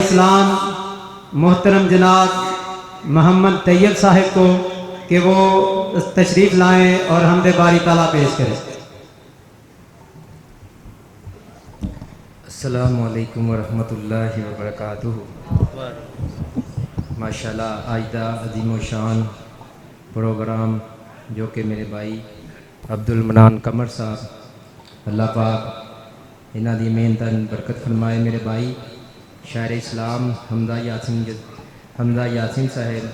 اسلام محترم جناب محمد طیب صاحب کو کہ وہ تشریف لائیں اور حمد باری تعالیٰ پیش کریں۔ السلام علیکم ورحمۃ اللہ وبرکاتہ۔ ماشاءاللہ آج دا عظیم و شان پروگرام جو کہ میرے بھائی عبد المنان قمر صاحب اللہ پاک انہاں دی محنت برکت فرمائے، میرے بھائی شاعر اسلام حمزہ یاسین صاحب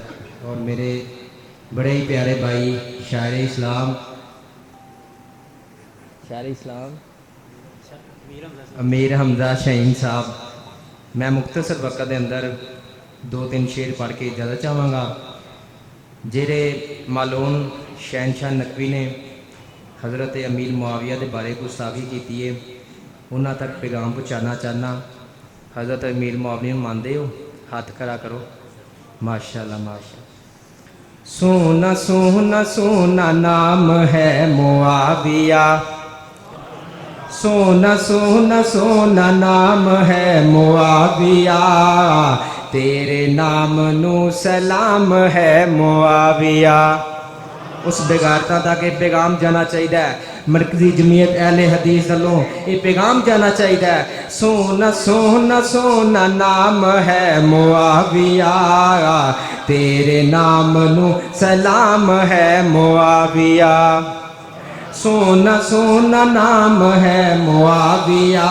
اور میرے بڑے ہی پیارے بھائی شاعر اسلام امیر حمزہ شہین صاحب۔ میں مختصر وقت دے اندر 2-3 شعر پڑھ کے اجازت چاہواں گا۔ جہڑے معلوم شہنشاہ نقوی نے حضرت امیر معاویہ دے بارے گستاخی کیتی ہے، انہاں تک پیغام پہنچانا چاہنا۔ حضرت امیر معاویہ مانتے ہو؟ ہاتھ کھڑا کرو۔ ماشاءاللہ ماشاءاللہ۔ سونا سونا سونا نام ہے معاویہ، سونا سونا سونا نام ہے معاویہ، تیرے نام نو سلام ہے معاویہ۔ اس بغیرتا تک یہ پیغام جانا چاہیے، مرکزی جمعیت اہل حدیث والوں یہ پیغام جانا چاہیے۔ سونا سونا سونا نام ہے معاویہ، تیرے نام نو سلام ہے معاویہ۔ سونا سونا نام ہے معاویہ،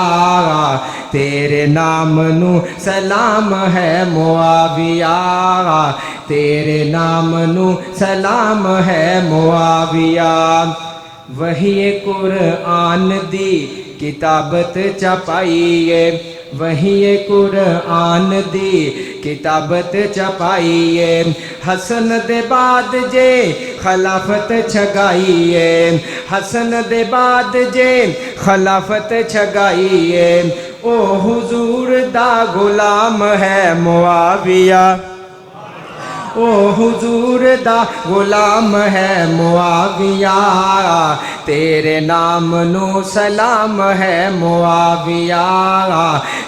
تیرے نام نو سلام ہے معاویہ، تیرے نام نو سلام ہے معاویہ۔ وحی قرآن دی کتابت چھپائیے، وحی قرآن دی کتابت چھپائیے، حسن دے بعد جے خلافت چھگائیے، حسن دے بعد جے خلافت چھگائیے، او حضور دا غلام ہے معاویہ، او حضور دا غلام ہے معاویہ، تیرے نام نو سلام ہے معاویہ،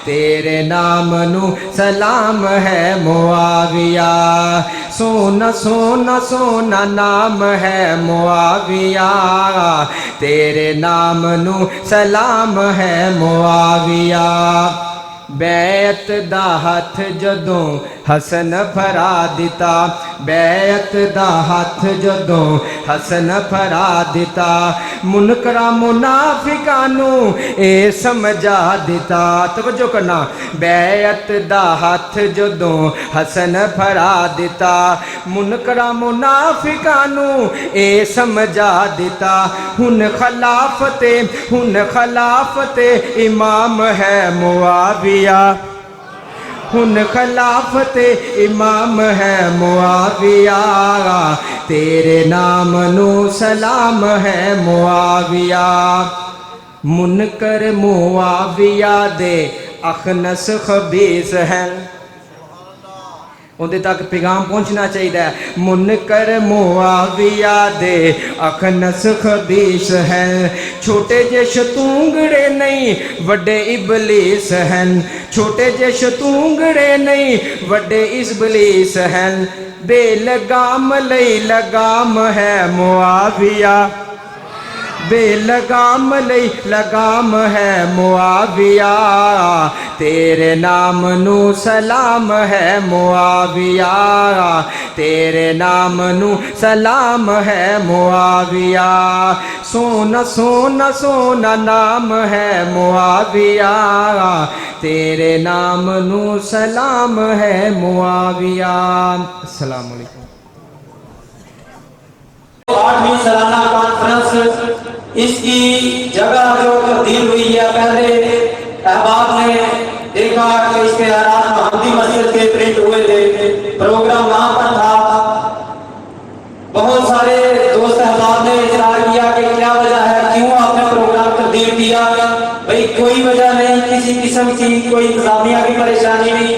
تیرے نام نو سلام ہے معاویہ۔ سونا سونا سونا نام ہے معاویہ، تیرے نام نو سلام ہے معاویہ۔ بیعت دا ہاتھ جدوں حسن پھرا دیتا، بیعت دا ہاتھ جدوں حسن پھرا دیتا، منکراں منافقانوں اے سمجھا دیتا۔ توجہ کرنا، بیعت دا ہاتھ جدوں حسن پھرا دیتا، منکراں منافقانوں اے سمجھا دیتا۔ ہن خلافت امام ہے معاویہ، ہن خلافت امام ہے معاویہ، تیرے نام نو سلام ہے معاویہ۔ منکر معاویہ دے اخنس خبیث ہیں، اندے تک پیغام پہنچنا چاہیے۔ منکر معاویہ دے اخنس خبیث ہیں، چھوٹے جے شتونگڑے نہیں وڈے ابلیس ہیں، چھوٹے جے شتونگڑے نہیں وڈے ابلیس ہیں، بے لگام لئی لگام ہے معاویہ، بے لگام لئی لگام ہے معاویہ، تیرے نام نو سلام ہے معاویہ، تیرے نام نو سلام ہے معاویہ۔ سونا سونا سونا نام ہے معاویہ، تیرے نام نو سلام ہے معاویہ۔ السلام علیکم۔ 8ویں سالانہ کانفرنس اس کی جگہ جو تبدیل ہوئی ہے، پہلے احباب نے دیکھا کہ اشتہارات محمدی مسجد کے پرنٹ ہوئے تھے، پروگرام وہاں پر تھا۔ بہت سارے دوست احباب نے اصرار کیا کہ کیا وجہ ہے، کیوں آپ نے پروگرام تبدیل کیا؟ بھئی کوئی وجہ نہیں، کسی قسم کی کوئی انتظامیہ کی پریشانی نہیں،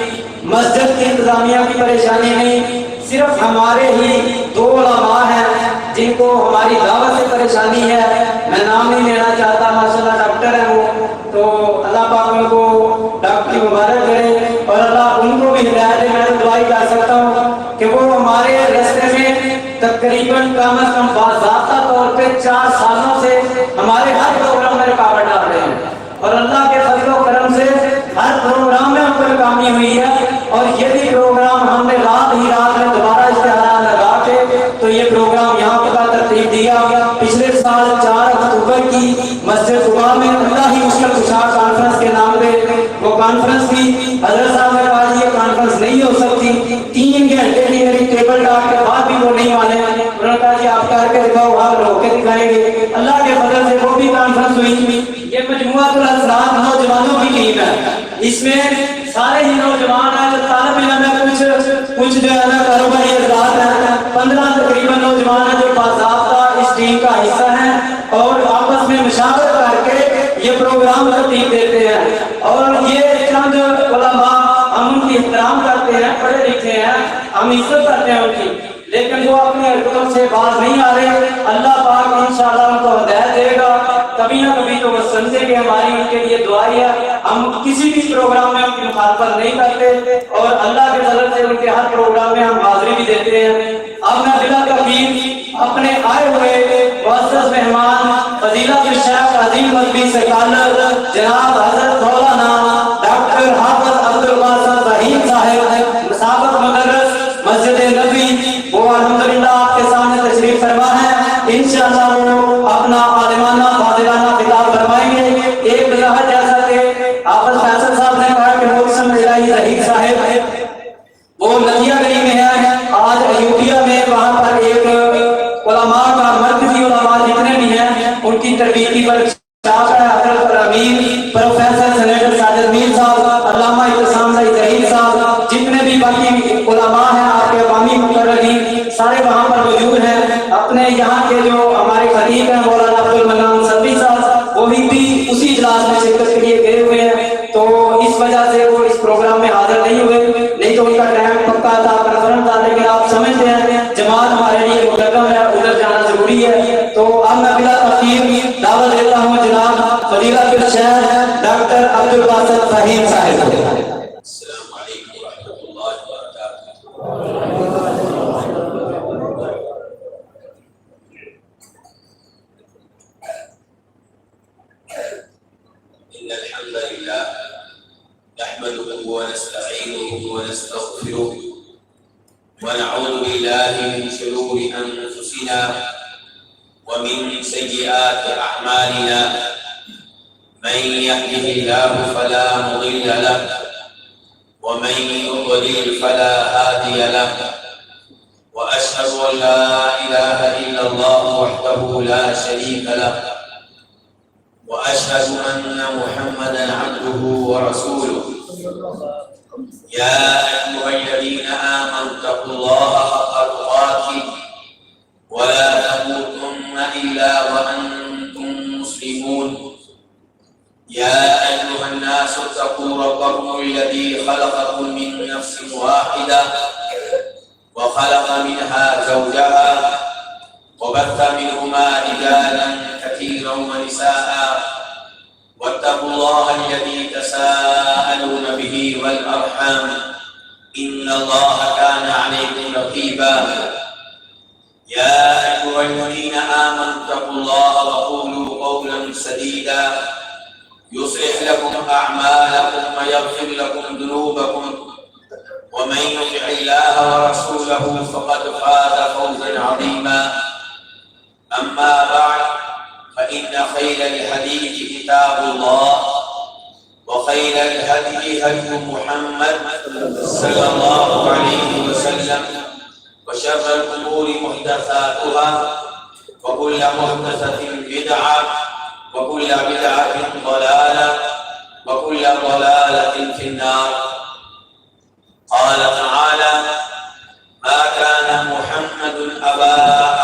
مسجد کی انتظامیہ کی پریشانی نہیں، صرف ہمارے ہی 2 علماء ہیں جن کو ہماری دعوت سے پریشانی ہے۔ میں نام نہیں لینا چاہتا، ماشاءاللہ ڈاکٹر ہیں وہ، تو اللہ پاک ان کو ڈاکٹری مبارک کرے اور اللہ ان بھی ہدایت دے. میں تو دعائی کر سکتا ہوں کہ وہ ہمارے راستے میں تقریباً کم از کم باضابطہ طور پہ 4 سالوں سے ہمارے ہر پروگرام میں رکاوٹ ڈال رہے ہیں, اور اللہ کے فضل و کرم سے ہر پروگرام میں ان کو کامیابی ہوئی ہے. اور یہ بھی پروگرام ہم نے رات ہی رات میں دوبارہ اشتہارات لگا کے تو یہ پروگرام یہاں پر ترتیب دیا. پچھلے سال 4 اکتوبر کی مسجد قباء میں اللہ ہی مشکل کشا کانفرنس کے نام پہ وہ کانفرنس تھی. حضرت صاحب نے کہا یہ کانفرنس نہیں ہو سکتی, 3 گھنٹے کی میری ٹیبل ٹاک کے بعد بھی وہ نہیں مانے. انہوں نے کہا جی آپ کر کے دکھاؤ, آپ رو کے دکھائیں گے. اللہ کے فضل سے وہ بھی کانفرنس ہوئی. یہ مجموعہ الاسرار نوجوانوں کی ٹیم ہے, اس میں سارے ہی نوجوان ہیں جو طالب علم ہے, کچھ جو ہے نا کاروباری حضرات ہیں. 15 تقریباً نوجوان ہیں جو باضابطہ اس ٹیم کا حصہ ہیں اور آپس میں مشاورت کر کے یہ پروگرام ترتیب دیتے ہیں. اور یہ چند علماء ہم ان کی احترام کرتے ہیں, پڑھے لکھے ہیں, ہم عزت کرتے ہیں ان کی, لیکن وہ اپنی حرکتوں سے باز نہیں آ رہے. اللہ پاک انشاءاللہ ان کو ہدایت دے گا, کبھی نہ کبھی تو وہ سمجھیں گے. ہماری ان کے لیے دعائی ہے, ہم کسی بھی پروگرام میں ان کی مخالفت نہیں کرتے اور اللہ کے فضل سے ان کے ہر پروگرام میں ہم حاضری بھی دیتے ہیں. اب میں بلا تقدیر اپنے آئے ہوئے معزز مہمان فضیلت الشیخ عظیم مذہبی سکالر جناب حضرت مولانا ڈاکٹر حافظ عبدالباسط فہیم صاحب سابق مدرس مسجد نبوی, وہ الحمدللہ آپ کے سامنے تشریف فرما ہے. انشاءاللہ وہ اپنا عالمانہ فاضلانہ خطاب فرمائیں گے. ایک وضاحت جیسا کہ حافظ فیصل صاحب نے کہا کہ محسن الہی ظہیر صاحب وہ نتیہ گلی میں ہے, آج ایوبیا میں وہاں پر ایک علماء کا مرکزی علماء جتنے بھی ہیں ان کی تربیتی پر چاپ ہے. حضرت امیر پروفیسر سینیٹر ساجد میر صاحب, علامہ اعتصام ظہیر صاحب, جتنے بھی باقی علماء ہیں آپ کے عوامی مقررین سارے وہاں پر موجود ہیں. اپنے یہاں کے جو ہمارے خطیب ہیں مولانا عبدالمنان سلفی صاحب, وہ بھی اسی اجلاس میں شرکت کے لیے گئے ہوئے ہیں, تو اس وجہ سے وہ اس پروگرام میں حاضر نہیں ہوئے, نہیں تو ان کا ٹائم پکا تھا, کنفرم تھا. لیکن آپ سمجھتے ہیں جماعت ہمارے لیے مقدم ہے, ادھر جانا ضروری ہے. تو اب میں بلا تاخیر دعوت دیتا ہوں جناب فضیلت الشیخ ڈاکٹر عبدالباسط فہیم صاحب کو. السلام علیکم ورحمۃ اللہ وبرکاتہ. ان الحمد للہ نحمده ونستعینه ونستغفره ونعوذ بالله من شرور انفسنا ومن سيئات اعمالنا, من يهده الله فلا مضل له ومن يضلل فلا هادي له, واشهد ان لا اله الا الله وحده لا شريك له, واشهد ان محمدا عبده ورسوله. يا ايها الذين امنوا اتقوا الله حق تقاته ولا تموتن الا وانتم مسلمون. يا ايها الناس اتقوا ربكم الذي خلقكم من نفس واحده وخلق منها زوجها وبث منهما رجالا كثيرا ونساء, واتقوا الله الذي تساءلون به والارحام ان الله كان عليكم رقيبا. يا ايها الذين امنوا اتقوا الله وقولوا قولا سديدا يصلح لكم اعمالكم ويغفر لكم ذنوبكم, ومن يطع الله ورسوله فقد فاز فوزا عظيما. اما بعد, فان خير الحديث كتاب الله, وخير الهدي هدي محمد صلى الله عليه وسلم, وشر الامور محدثاتها, وكل محدثه بدعه, وكل بدعه ضلاله, وكل ضلاله في النار. قال تعالى: ما كان محمد أبا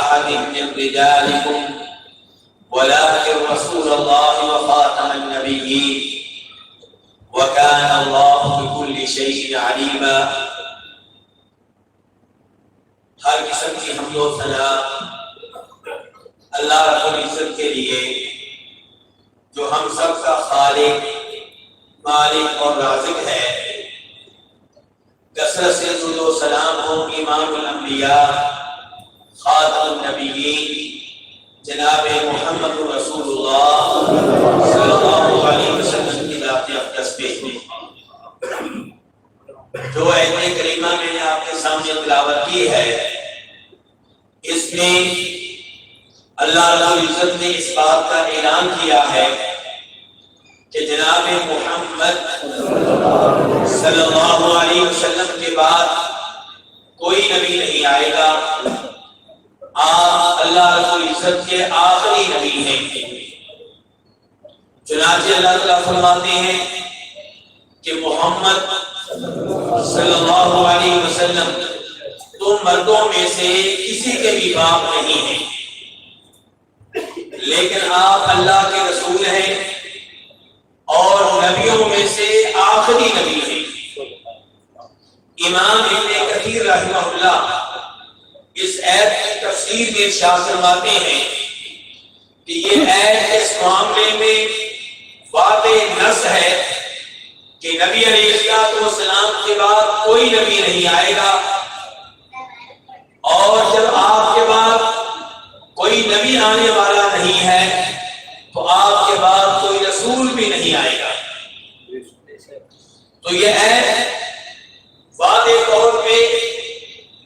أحد من رجالكم ولكن رسول الله وخاتم النبيين وكان الله بكل شيء عليما. ہر قسم کی حمد و ثنا اللہ رب العزت کے لیے جو ہم سب کا خالق, مالک اور رازق ہے. کثرت سے درود و سلام ہو امام الانبیاء خاتم النبیین جناب محمد رسول اللہ صلی اللہ علیہ وسلم کی ذات اقدس پہ جو آیت کریمہ میں نے آپ کے سامنے تلاوت کی ہے، اس میں اللہ رب العزت نے اس بات کا اعلان کیا ہے کہ جناب محمد صلی اللہ علیہ وسلم کے بعد کوئی نبی نہیں آئے گا، آپ اللہ رب العزت کے آخری نبی ہیں۔ چنانچہ اللہ تعالیٰ فرماتے ہیں کہ محمد صلی اللہ علیہ وسلم تم مردوں میں سے کسی کے بھی باپ نہیں ہیں، لیکن آپ اللہ کے رسول ہیں اور نبیوں میں سے آخری نبی ہیں۔ امام ابن کثیر رحمہ اللہ اس آیت کی تفسیر میں ارشاد فرماتے ہیں کہ یہ آیت اس معاملے میں واضح نص ہے کہ نبی علیہ السلام کے بعد کوئی نبی نہیں آئے گا، اور جب آپ کے بعد کوئی نبی آنے والا نہیں ہے تو آپ کے بعد کوئی رسول بھی نہیں آئے گا۔ تو یہ آیت واضح طور پہ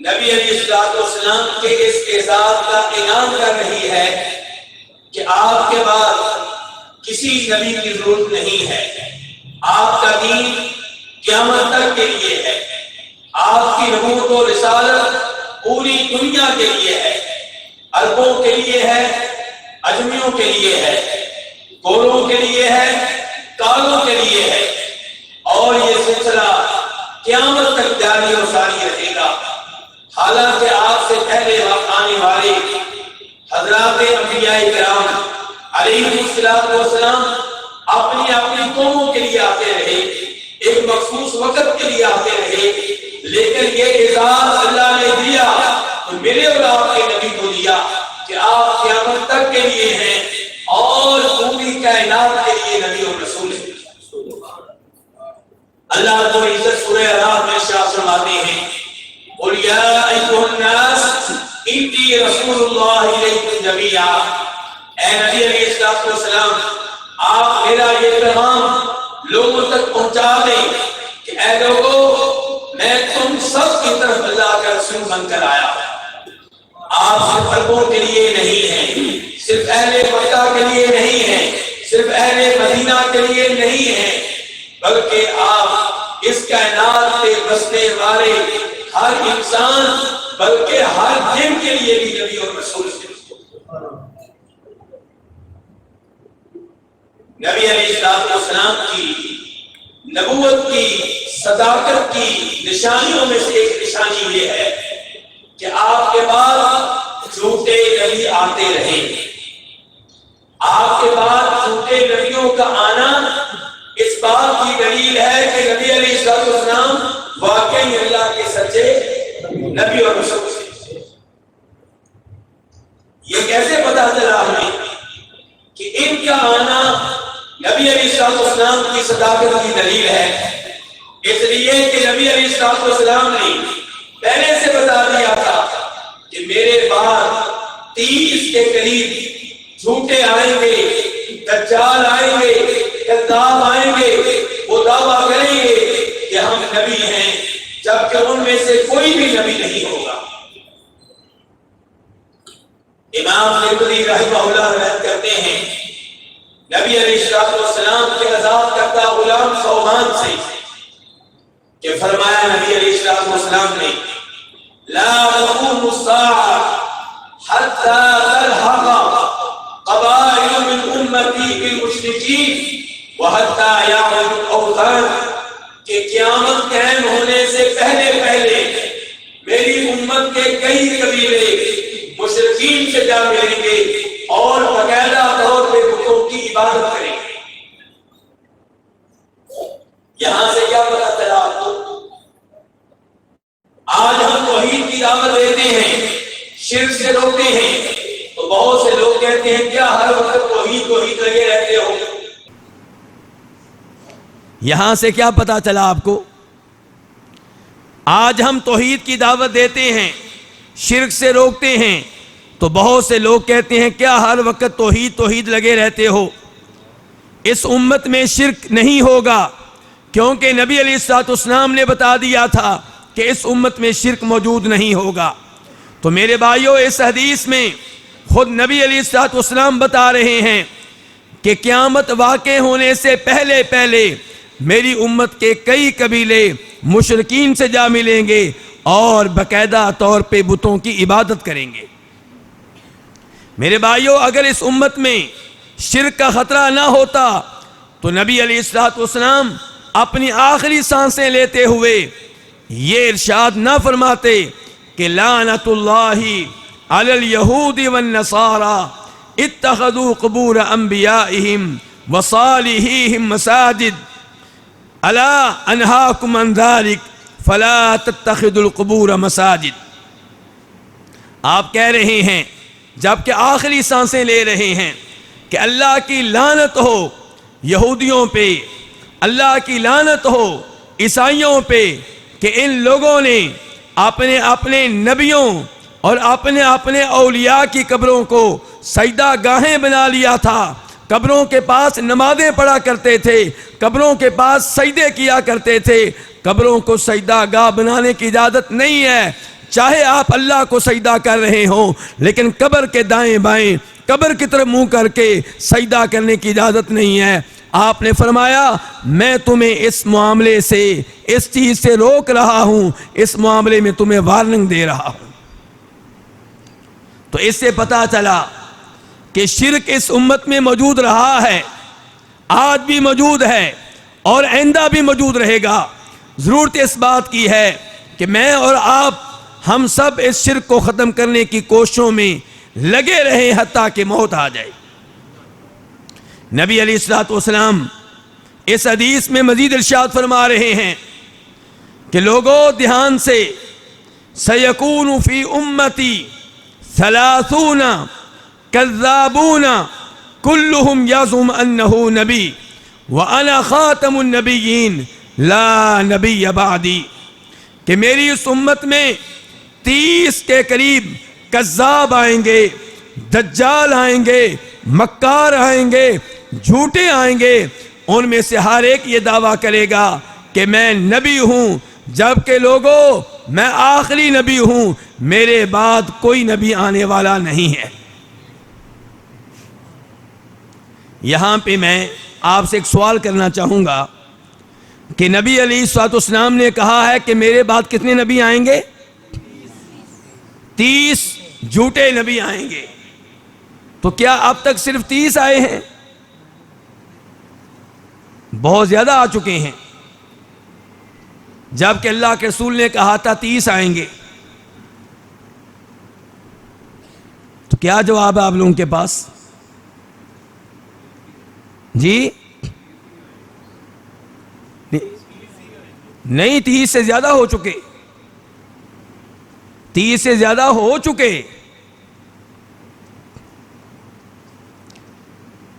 نبی علیہ السلام کے اس اعزاز کا اعلان کر رہی ہے کہ آپ کے بعد کسی نبی کی ضرورت نہیں ہے، آپ کا دین قیامت تک کے لیے ہے، آپ کی نبوت و رسالت پوری دنیا کے لیے ہے، عربوں کے لیے ہے، اجمیوں کے لیے ہے، گوروں کے لیے ہے، کالوں کے لیے ہے، اور یہ سلسلہ قیامت تک جاری و ساری رہے گا۔ حالانکہ آپ سے پہلے آنے والے حضرات انبیاء کرام علیہ السلام اپنی اپنی قوموں کے لیے آتے رہے، ایک مخصوص وقت کے لیے آتے رہے، لیکن یہ اعزاز اللہ نے دیا تو میرے اور آپ کے نبی کو دیا کہ آپ قیامت تک کے لیے ہیں اور پوری کائنات کے لیے نبی اور رسول ہیں۔ اللہ رب العزت سورہ اعراف میں ارشاد فرماتے ہیں قُلْ يَا أَيُّهَا النَّاسُ إِنِّي رَسُولُ اللَّهِ إِلَيْكُمْ جَمِيعًا، اے نبی علیہ السلام آپ میرا یہ پیغام لوگوں تک پہنچا دیں کہ اے لوگوں میں تم سب کی طرف اللہ کا رسول بن کر آیا ہوں۔ آپ صرف عربوں کے لیے نہیں ہیں، صرف اہل مکہ کے لیے نہیں ہیں، صرف اہل مدینہ کے لیے نہیں ہیں، بلکہ آپ اس کائنات کے بسنے والے ہر انسان بلکہ ہر جن کے لیے بھی نبی اور رسول ہیں۔ نبی علیہ السلام کی نبوت کی صداقت کی نشانیوں میں سے ایک نشانی یہ ہے کہ آپ کے بعد جھوٹے نبی آتے رہے۔ آپ کے بعد جھوٹے نبیوں کا آنا اس بات کی دلیل ہے کہ نبی علیہ السلام واقعی اللہ کے سچے نبی اور رسول ہیں۔ یہ کیسے پتا چلا ہمیں کہ ان کا آنا نبی علیہ السلام کی صداقت کی دلیل ہے؟ اس لیے کہ نبی علیہ السلام نے پہلے سے بتا دیا تھا کہ میرے بعد 30 کے قریب جھوٹے آئیں گے، دجال آئیں گے، کذاب آئیں گے، وہ دعویٰ کریں گے کہ ہم نبی ہیں، جبکہ ان میں سے کوئی بھی نبی نہیں ہوگا۔ امام ترمذی رحمہ اللہ روایت کرتے ہیں نبی علیہ السلام کے آزاد کردہ غلام ثوبان سے کہ فرمایا نبی علیہ السلام نے لا تقوم الساعة حتى تلحق قبائل من امتی بالمشرکین وحتى يعبدوا الاوثان، کہ قیامت قائم ہونے سے پہلے پہلے میری امت کے کئی قبیلے مشرکین سے جا ملیں گے اور باقاعدہ طور پہ بتوں کی عبادت کریں گے۔ یہاں سے کیا پتا چلا آپ کو؟ آج ہم توحید کی دعوت دیتے ہیں، شرک سے روکتے ہیں، تو بہت سے لوگ کہتے ہیں کیا ہر وقت توحید لگے رہتے ہو؟ یہاں سے کیا پتا چلا آپ کو آج ہم توحید کی دعوت دیتے ہیں، شرک سے روکتے ہیں، تو بہت سے لوگ کہتے ہیں کیا ہر وقت توحید توحید لگے رہتے ہو؟ اس امت میں شرک نہیں ہوگا، کیونکہ نبی علیہ الصلوۃ والسلام نے بتا دیا تھا کہ اس امت میں شرک موجود نہیں ہوگا۔ تو میرے بھائیو، اس حدیث میں خود نبی علیہ الصلوۃ والسلام بتا رہے ہیں کہ قیامت واقع ہونے سے پہلے پہلے میری امت کے کئی قبیلے مشرکین سے جا ملیں گے اور باقاعدہ طور پہ بتوں کی عبادت کریں گے۔ میرے بھائیو، اگر اس امت میں شرک کا خطرہ نہ ہوتا تو نبی علیہ الصلوۃ والسلام اپنی آخری سانسیں لیتے ہوئے یہ ارشاد نہ فرماتے کہ لعنت اللہ علی الیہود والنصارى اتخذوا قبور انبیائہم وصالحیہم مساجد الا انہاکم عن ذلک فلا تتخذوا القبور مساجد۔ آپ کہہ رہے ہیں جبکہ آخری سانسیں لے رہے ہیں کہ اللہ کی لعنت ہو یہودیوں پہ، اللہ کی لعنت ہو عیسائیوں پہ کہ ان لوگوں نے اپنے اپنے نبیوں اور اپنے اپنے اولیاء کی قبروں کو سجدہ گاہیں بنا لیا تھا، قبروں کے پاس نمازیں پڑھا کرتے تھے، قبروں کے پاس سجدے کیا کرتے تھے۔ قبروں کو سجدہ گاہ بنانے کی اجازت نہیں ہے، چاہے آپ اللہ کو سجدہ کر رہے ہوں، لیکن قبر کے دائیں بائیں قبر کی طرف منہ کر کے سجدہ کرنے کی اجازت نہیں ہے۔ آپ نے فرمایا میں تمہیں اس معاملے سے، اس چیز سے روک رہا ہوں، اس معاملے میں تمہیں وارننگ دے رہا ہوں۔ تو اس سے پتہ چلا کہ شرک اس امت میں موجود رہا ہے، آج بھی موجود ہے اور آئندہ بھی موجود رہے گا۔ ضرورت اس بات کی ہے کہ میں اور آپ ہم سب اس شرک کو ختم کرنے کی کوششوں میں لگے رہے حتیٰ کہ موت آ جائے۔ نبی علیہ الصلوۃ والسلام اس حدیث میں مزید ارشاد فرما رہے ہیں کہ لوگوں دھیان سے، سیکون فی امتی 30 کذابون کلہم یزعم انہ نبی وانا خاتم النبیین لا نبی بعدی، کہ میری اس امت میں 30 کے قریب کذاب آئیں گے، دجال آئیں گے، مکار آئیں گے، جھوٹے آئیں گے، ان میں سے ہر ایک یہ دعویٰ کرے گا کہ میں نبی ہوں، جبکہ لوگوں میں آخری نبی ہوں، میرے بعد کوئی نبی آنے والا نہیں ہے۔ یہاں پہ میں آپ سے ایک سوال کرنا چاہوں گا کہ نبی علیہ الصلوۃ والسلام نے کہا ہے کہ میرے بعد کتنے نبی آئیں گے؟ 30 جھوٹے نبی آئیں گے۔ تو کیا اب تک صرف 30 آئے ہیں؟ بہت زیادہ آ چکے ہیں، جبکہ اللہ کے رسول نے کہا تھا 30 آئیں گے۔ تو کیا جواب ہے آپ لوگوں کے پاس؟ جی نہیں، 30 سے زیادہ ہو چکے، 30 سے زیادہ ہو چکے۔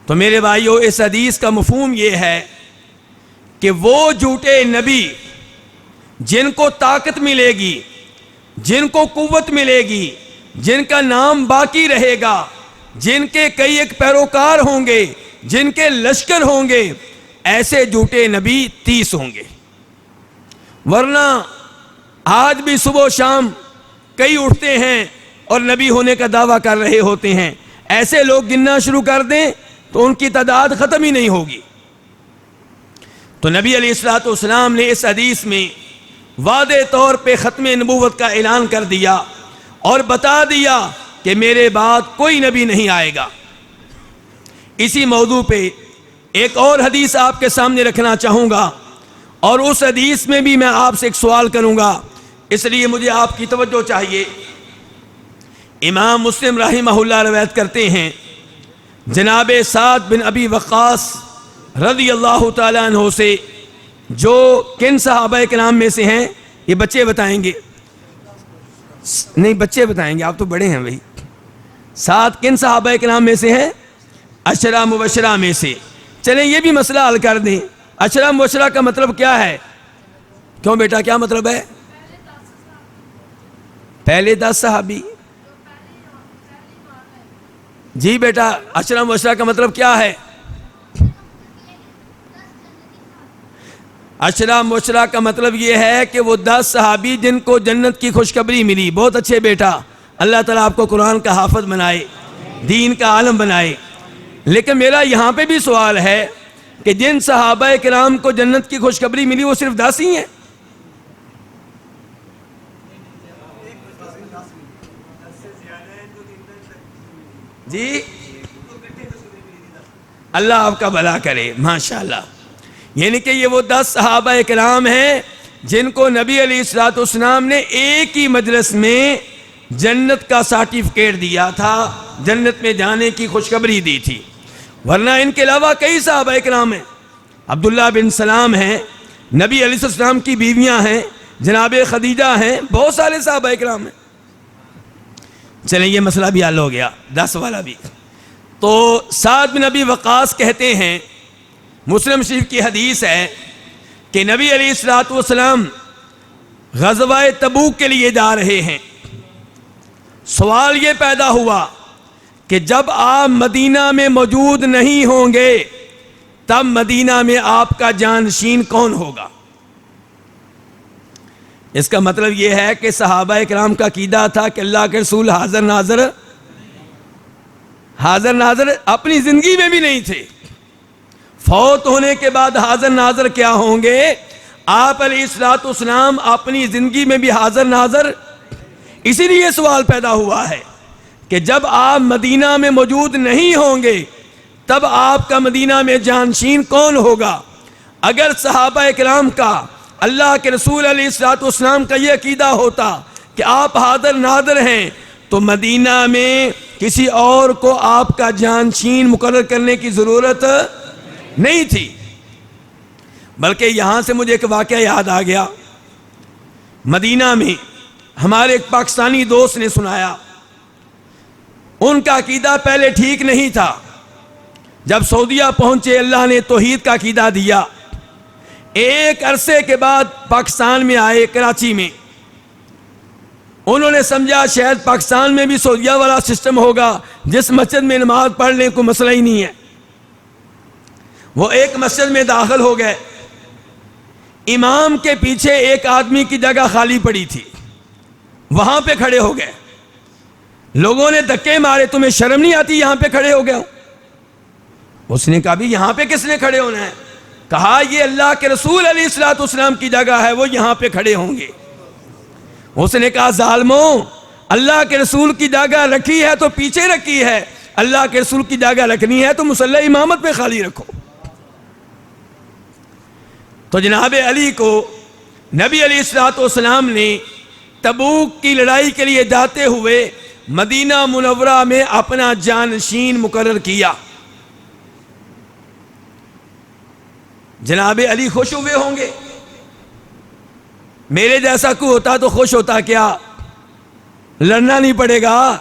تو میرے بھائیو، اس حدیث کا مفہوم یہ ہے کہ وہ جھوٹے نبی جن کو طاقت ملے گی، جن کو قوت ملے گی، جن کا نام باقی رہے گا، جن کے کئی ایک پیروکار ہوں گے، جن کے لشکر ہوں گے، ایسے جھوٹے نبی 30 ہوں گے۔ ورنہ آج بھی صبح و شام کئی اٹھتے ہیں اور نبی ہونے کا دعویٰ کر رہے ہوتے ہیں، ایسے لوگ گننا شروع کر دیں تو ان کی تعداد ختم ہی نہیں ہوگی۔ تو نبی علیہ الصلوۃ والسلام نے اس حدیث میں واضح طور پہ ختم نبوت کا اعلان کر دیا اور بتا دیا کہ میرے بعد کوئی نبی نہیں آئے گا۔ اسی موضوع پہ ایک اور حدیث آپ کے سامنے رکھنا چاہوں گا، اور اس حدیث میں بھی میں آپ سے ایک سوال کروں گا، اس لیے مجھے آپ کی توجہ چاہیے۔ امام مسلم رحمہ اللہ روایت کرتے ہیں جناب سعد بن ابی وقاص رضی اللہ تعالیٰ عنہ سے، جو کن صحابہ کرام میں سے ہیں؟ یہ بچے بتائیں گے، نہیں بچے بتائیں گے، آپ تو بڑے ہیں بھائی۔ سعد کن صحابہ کرام میں سے ہیں؟ 10 مبشرہ میں سے۔ چلیں یہ بھی مسئلہ حل کر دیں، 10 مبشرہ کا مطلب کیا ہے؟ کیوں بیٹا، کیا مطلب ہے؟ پہلے 10 صحابی. جی بیٹا عشرہ مبشرہ کا مطلب کیا ہے؟ عشرہ مبشرہ کا مطلب یہ ہے کہ وہ 10 صحابی جن کو جنت کی خوشخبری ملی. بہت اچھے بیٹا, اللہ تعالیٰ آپ کو قرآن کا حافظ بنائے, دین کا عالم بنائے. لیکن میرا یہاں پہ بھی سوال ہے کہ جن صحابہ کرام کو جنت کی خوشخبری ملی وہ صرف 10 ہی ہیں؟ جی اللہ آپ کا بھلا کرے, ماشاءاللہ. یعنی کہ یہ وہ 10 صحابہ کرام ہیں جن کو نبی علیہ الصلوۃ والسلام نے ایک ہی مجلس میں جنت کا سرٹیفکیٹ دیا تھا, جنت میں جانے کی خوشخبری دی تھی. ورنہ ان کے علاوہ کئی صحابہ کرام ہیں. عبداللہ بن سلام ہیں, نبی علیہ السلام کی بیویاں ہیں, جناب خدیجہ ہیں, بہت سارے صحابہ کرام ہیں. چلیں یہ مسئلہ بھی حل ہو گیا, 10 والا بھی. تو سعد بن ابی وقاص کہتے ہیں, مسلم شریف کی حدیث ہے کہ نبی علیہ الصلوۃ والسلام غزوہ تبوک کے لیے جا رہے ہیں. سوال یہ پیدا ہوا کہ جب آپ مدینہ میں موجود نہیں ہوں گے تب مدینہ میں آپ کا جانشین کون ہوگا؟ اس کا مطلب یہ ہے کہ صحابہ کرام کا عقیدہ تھا کہ اللہ کے رسول حاضر ناظر اپنی زندگی میں بھی نہیں تھے, فوت ہونے کے بعد حاضر ناظر کیا ہوں گے؟ آپ علیہ الصلوۃ والسلام اپنی زندگی میں بھی حاضر ناظر. اسی لیے سوال پیدا ہوا ہے کہ جب آپ مدینہ میں موجود نہیں ہوں گے تب آپ کا مدینہ میں جانشین کون ہوگا؟ اگر صحابہ کرام کا اللہ کے رسول علیہ الصلوۃ والسلام کا یہ عقیدہ ہوتا کہ آپ حاضر ناظر ہیں تو مدینہ میں کسی اور کو آپ کا جانشین مقرر کرنے کی ضرورت نہیں تھی. بلکہ یہاں سے مجھے ایک واقعہ یاد آ گیا. مدینہ میں ہمارے ایک پاکستانی دوست نے سنایا, ان کا عقیدہ پہلے ٹھیک نہیں تھا. جب سعودیہ پہنچے اللہ نے توحید کا عقیدہ دیا. ایک عرصے کے بعد پاکستان میں آئے, کراچی میں. انہوں نے سمجھا شاید پاکستان میں بھی سعودیہ والا سسٹم ہوگا, جس مسجد میں نماز پڑھ لیں کوئی مسئلہ ہی نہیں ہے. وہ ایک مسجد میں داخل ہو گئے, امام کے پیچھے ایک آدمی کی جگہ خالی پڑی تھی, وہاں پہ کھڑے ہو گئے. لوگوں نے دھکے مارے, تمہیں شرم نہیں آتی یہاں پہ کھڑے ہو گئے ہو؟ اس نے کہا بھی یہاں پہ کس نے کھڑے ہونا ہے؟ کہا یہ اللہ کے رسول علیہ الصلوۃ والسلام کی جگہ ہے, وہ یہاں پہ کھڑے ہوں گے. اس نے کہا ظالموں, اللہ کے رسول کی جگہ رکھی ہے تو پیچھے رکھی ہے, اللہ کے رسول کی جگہ رکھنی ہے تو مصلی امامت پہ خالی رکھو. تو جناب علی کو نبی علیہ الصلوۃ والسلام نے تبوک کی لڑائی کے لیے جاتے ہوئے مدینہ منورہ میں اپنا جانشین مقرر کیا. جناب علی خوش ہوئے ہوں گے. میرے جیسا کوئی ہوتا تو خوش ہوتا کیا؟ لڑنا نہیں پڑے گا,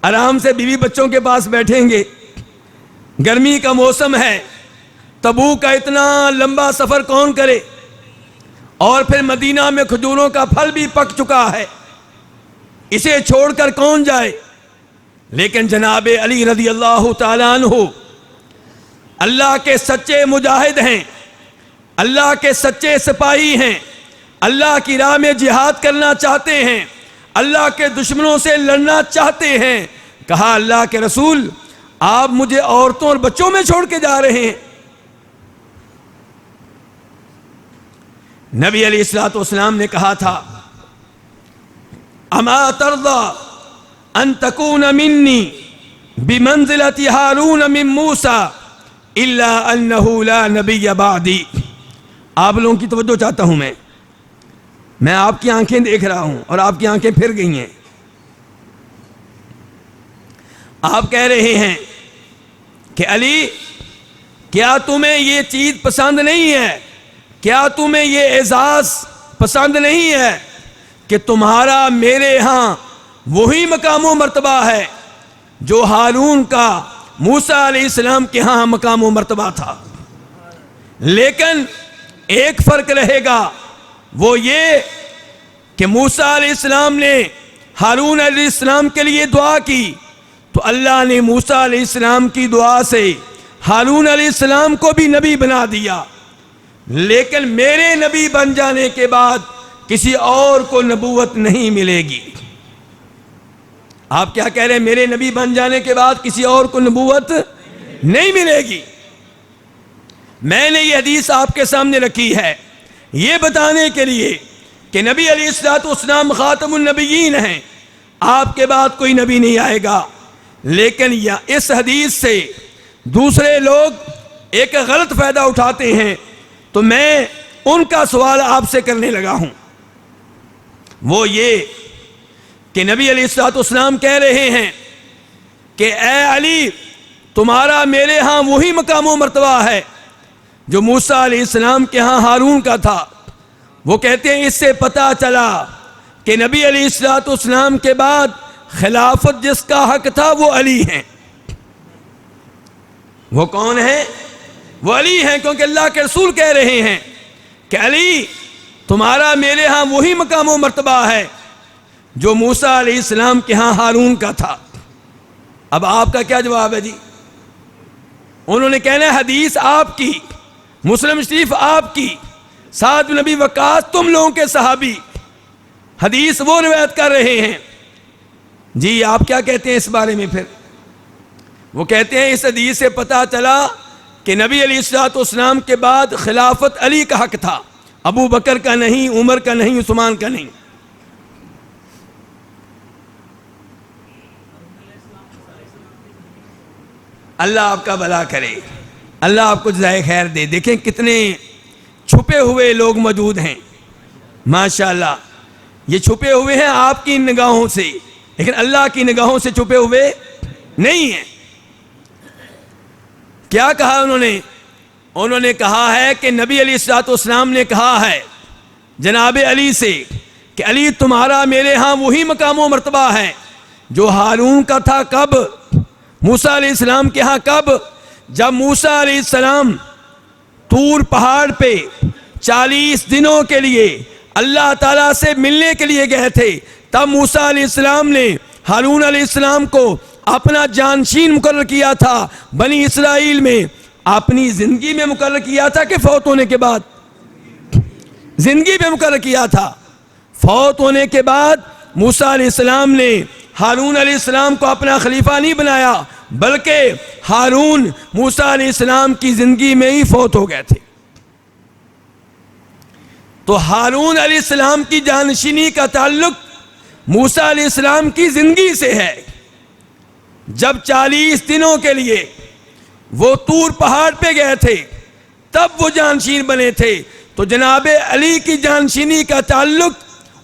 آرام سے بیوی بچوں کے پاس بیٹھیں گے, گرمی کا موسم ہے, تبوک کا اتنا لمبا سفر کون کرے, اور پھر مدینہ میں کھجوروں کا پھل بھی پک چکا ہے, اسے چھوڑ کر کون جائے. لیکن جناب علی رضی اللہ تعالیٰ عنہ اللہ کے سچے مجاہد ہیں, اللہ کے سچے سپاہی ہیں, اللہ کی راہ میں جہاد کرنا چاہتے ہیں, اللہ کے دشمنوں سے لڑنا چاہتے ہیں. کہا اللہ کے رسول آپ مجھے عورتوں اور بچوں میں چھوڑ کے جا رہے ہیں؟ نبی علیہ الصلوۃ والسلام نے کہا تھا اما ترضى ان تكون مني بمنزلة هارون من موسى الا انه لا نبي بعدي. آپ لوگوں کی توجہ چاہتا ہوں, میں آپ کی آنکھیں دیکھ رہا ہوں اور آپ کی آنکھیں پھر گئی ہیں. آپ کہہ رہے ہیں کہ علی کیا تمہیں یہ چیز پسند نہیں ہے, کیا تمہیں یہ اعزاز پسند نہیں ہے کہ تمہارا میرے ہاں وہی مقام و مرتبہ ہے جو ہارون کا موسیٰ علیہ السلام کے ہاں مقام و مرتبہ تھا. لیکن ایک فرق رہے گا, وہ یہ کہ موسیٰ علیہ السلام نے ہارون علیہ السلام کے لیے دعا کی تو اللہ نے موسیٰ علیہ السلام کی دعا سے ہارون علیہ السلام کو بھی نبی بنا دیا، لیکن میرے نبی بن جانے کے بعد کسی اور کو نبوت نہیں ملے گی۔ آپ کیا کہہ رہے ہیں؟ میرے نبی بن جانے کے بعد کسی اور کو نبوت نہیں ملے گی۔ میں نے یہ حدیث آپ کے سامنے رکھی ہے یہ بتانے کے لیے کہ نبی علیہ السلام خاتم النبیین ہیں، آپ کے بعد کوئی نبی نہیں آئے گا، لیکن اس حدیث سے دوسرے لوگ ایک غلط فائدہ اٹھاتے ہیں، تو میں ان کا سوال آپ سے کرنے لگا ہوں۔ وہ یہ کہ نبی علیہ السلام کہہ رہے ہیں کہ اے علی، تمہارا میرے ہاں وہی مقام و مرتبہ ہے جو موسیٰ علیہ السلام کے ہاں ہارون کا تھا۔ وہ کہتے ہیں اس سے پتہ چلا کہ نبی علیہ السلام کے بعد خلافت جس کا حق تھا وہ علی ہیں۔ وہ کون ہیں؟ وہ علی ہیں، کیونکہ اللہ کے رسول کہہ رہے ہیں کہ علی، تمہارا میرے ہاں وہی مقام و مرتبہ ہے جو موسیٰ علیہ السلام کے ہاں ہارون کا تھا۔ اب آپ کا کیا جواب ہے جی؟ انہوں نے کہنا ہے حدیث آپ کی، مسلم شریف آپ کی، سعد بن ابی وقاص تم لوگوں کے صحابی، حدیث وہ روایت کر رہے ہیں۔ جی آپ کیا کہتے ہیں اس بارے میں؟ پھر وہ کہتے ہیں اس حدیث سے پتہ چلا کہ نبی علیہ السلام کے بعد خلافت علی کا حق تھا، ابو بکر کا نہیں، عمر کا نہیں، عثمان کا نہیں۔ اللہ آپ کا بھلا کرے، اللہ آپ کو جزائے خیر دے۔ دیکھیں کتنے چھپے ہوئے لوگ موجود ہیں، ماشاءاللہ۔ یہ چھپے ہوئے ہیں آپ کی نگاہوں سے، لیکن اللہ کی نگاہوں سے چھپے ہوئے نہیں ہیں۔ کیا کہا انہوں نے کہا ہے کہ نبی علیہ السلام نے کہا ہے جناب علی سے کہ علی، تمہارا میرے ہاں وہی مقام و مرتبہ ہے جو ہارون کا تھا۔ کب؟ موسیٰ علیہ السلام کے ہاں کب؟ جب موسیٰ علیہ السلام طور پہاڑ پہ 40 دنوں کے لیے اللہ تعالیٰ سے ملنے کے لیے گئے تھے، تب موسیٰ علیہ السلام نے ہارون علیہ السلام کو اپنا جانشین مقرر کیا تھا بنی اسرائیل میں۔ اپنی زندگی میں مقرر کیا تھا کہ فوت ہونے کے بعد؟ زندگی میں مقرر کیا تھا۔ فوت ہونے کے بعد موسیٰ علیہ السلام نے ہارون علیہ السلام کو اپنا خلیفہ نہیں بنایا، بلکہ ہارون موسیٰ علیہ السلام کی زندگی میں ہی فوت ہو گئے تھے۔ تو ہارون علیہ السلام کی جانشینی کا تعلق موسیٰ علیہ السلام کی زندگی سے ہے۔ جب 40 دنوں کے لیے وہ طور پہاڑ پہ گئے تھے تب وہ جانشین بنے تھے۔ تو جناب علی کی جانشینی کا تعلق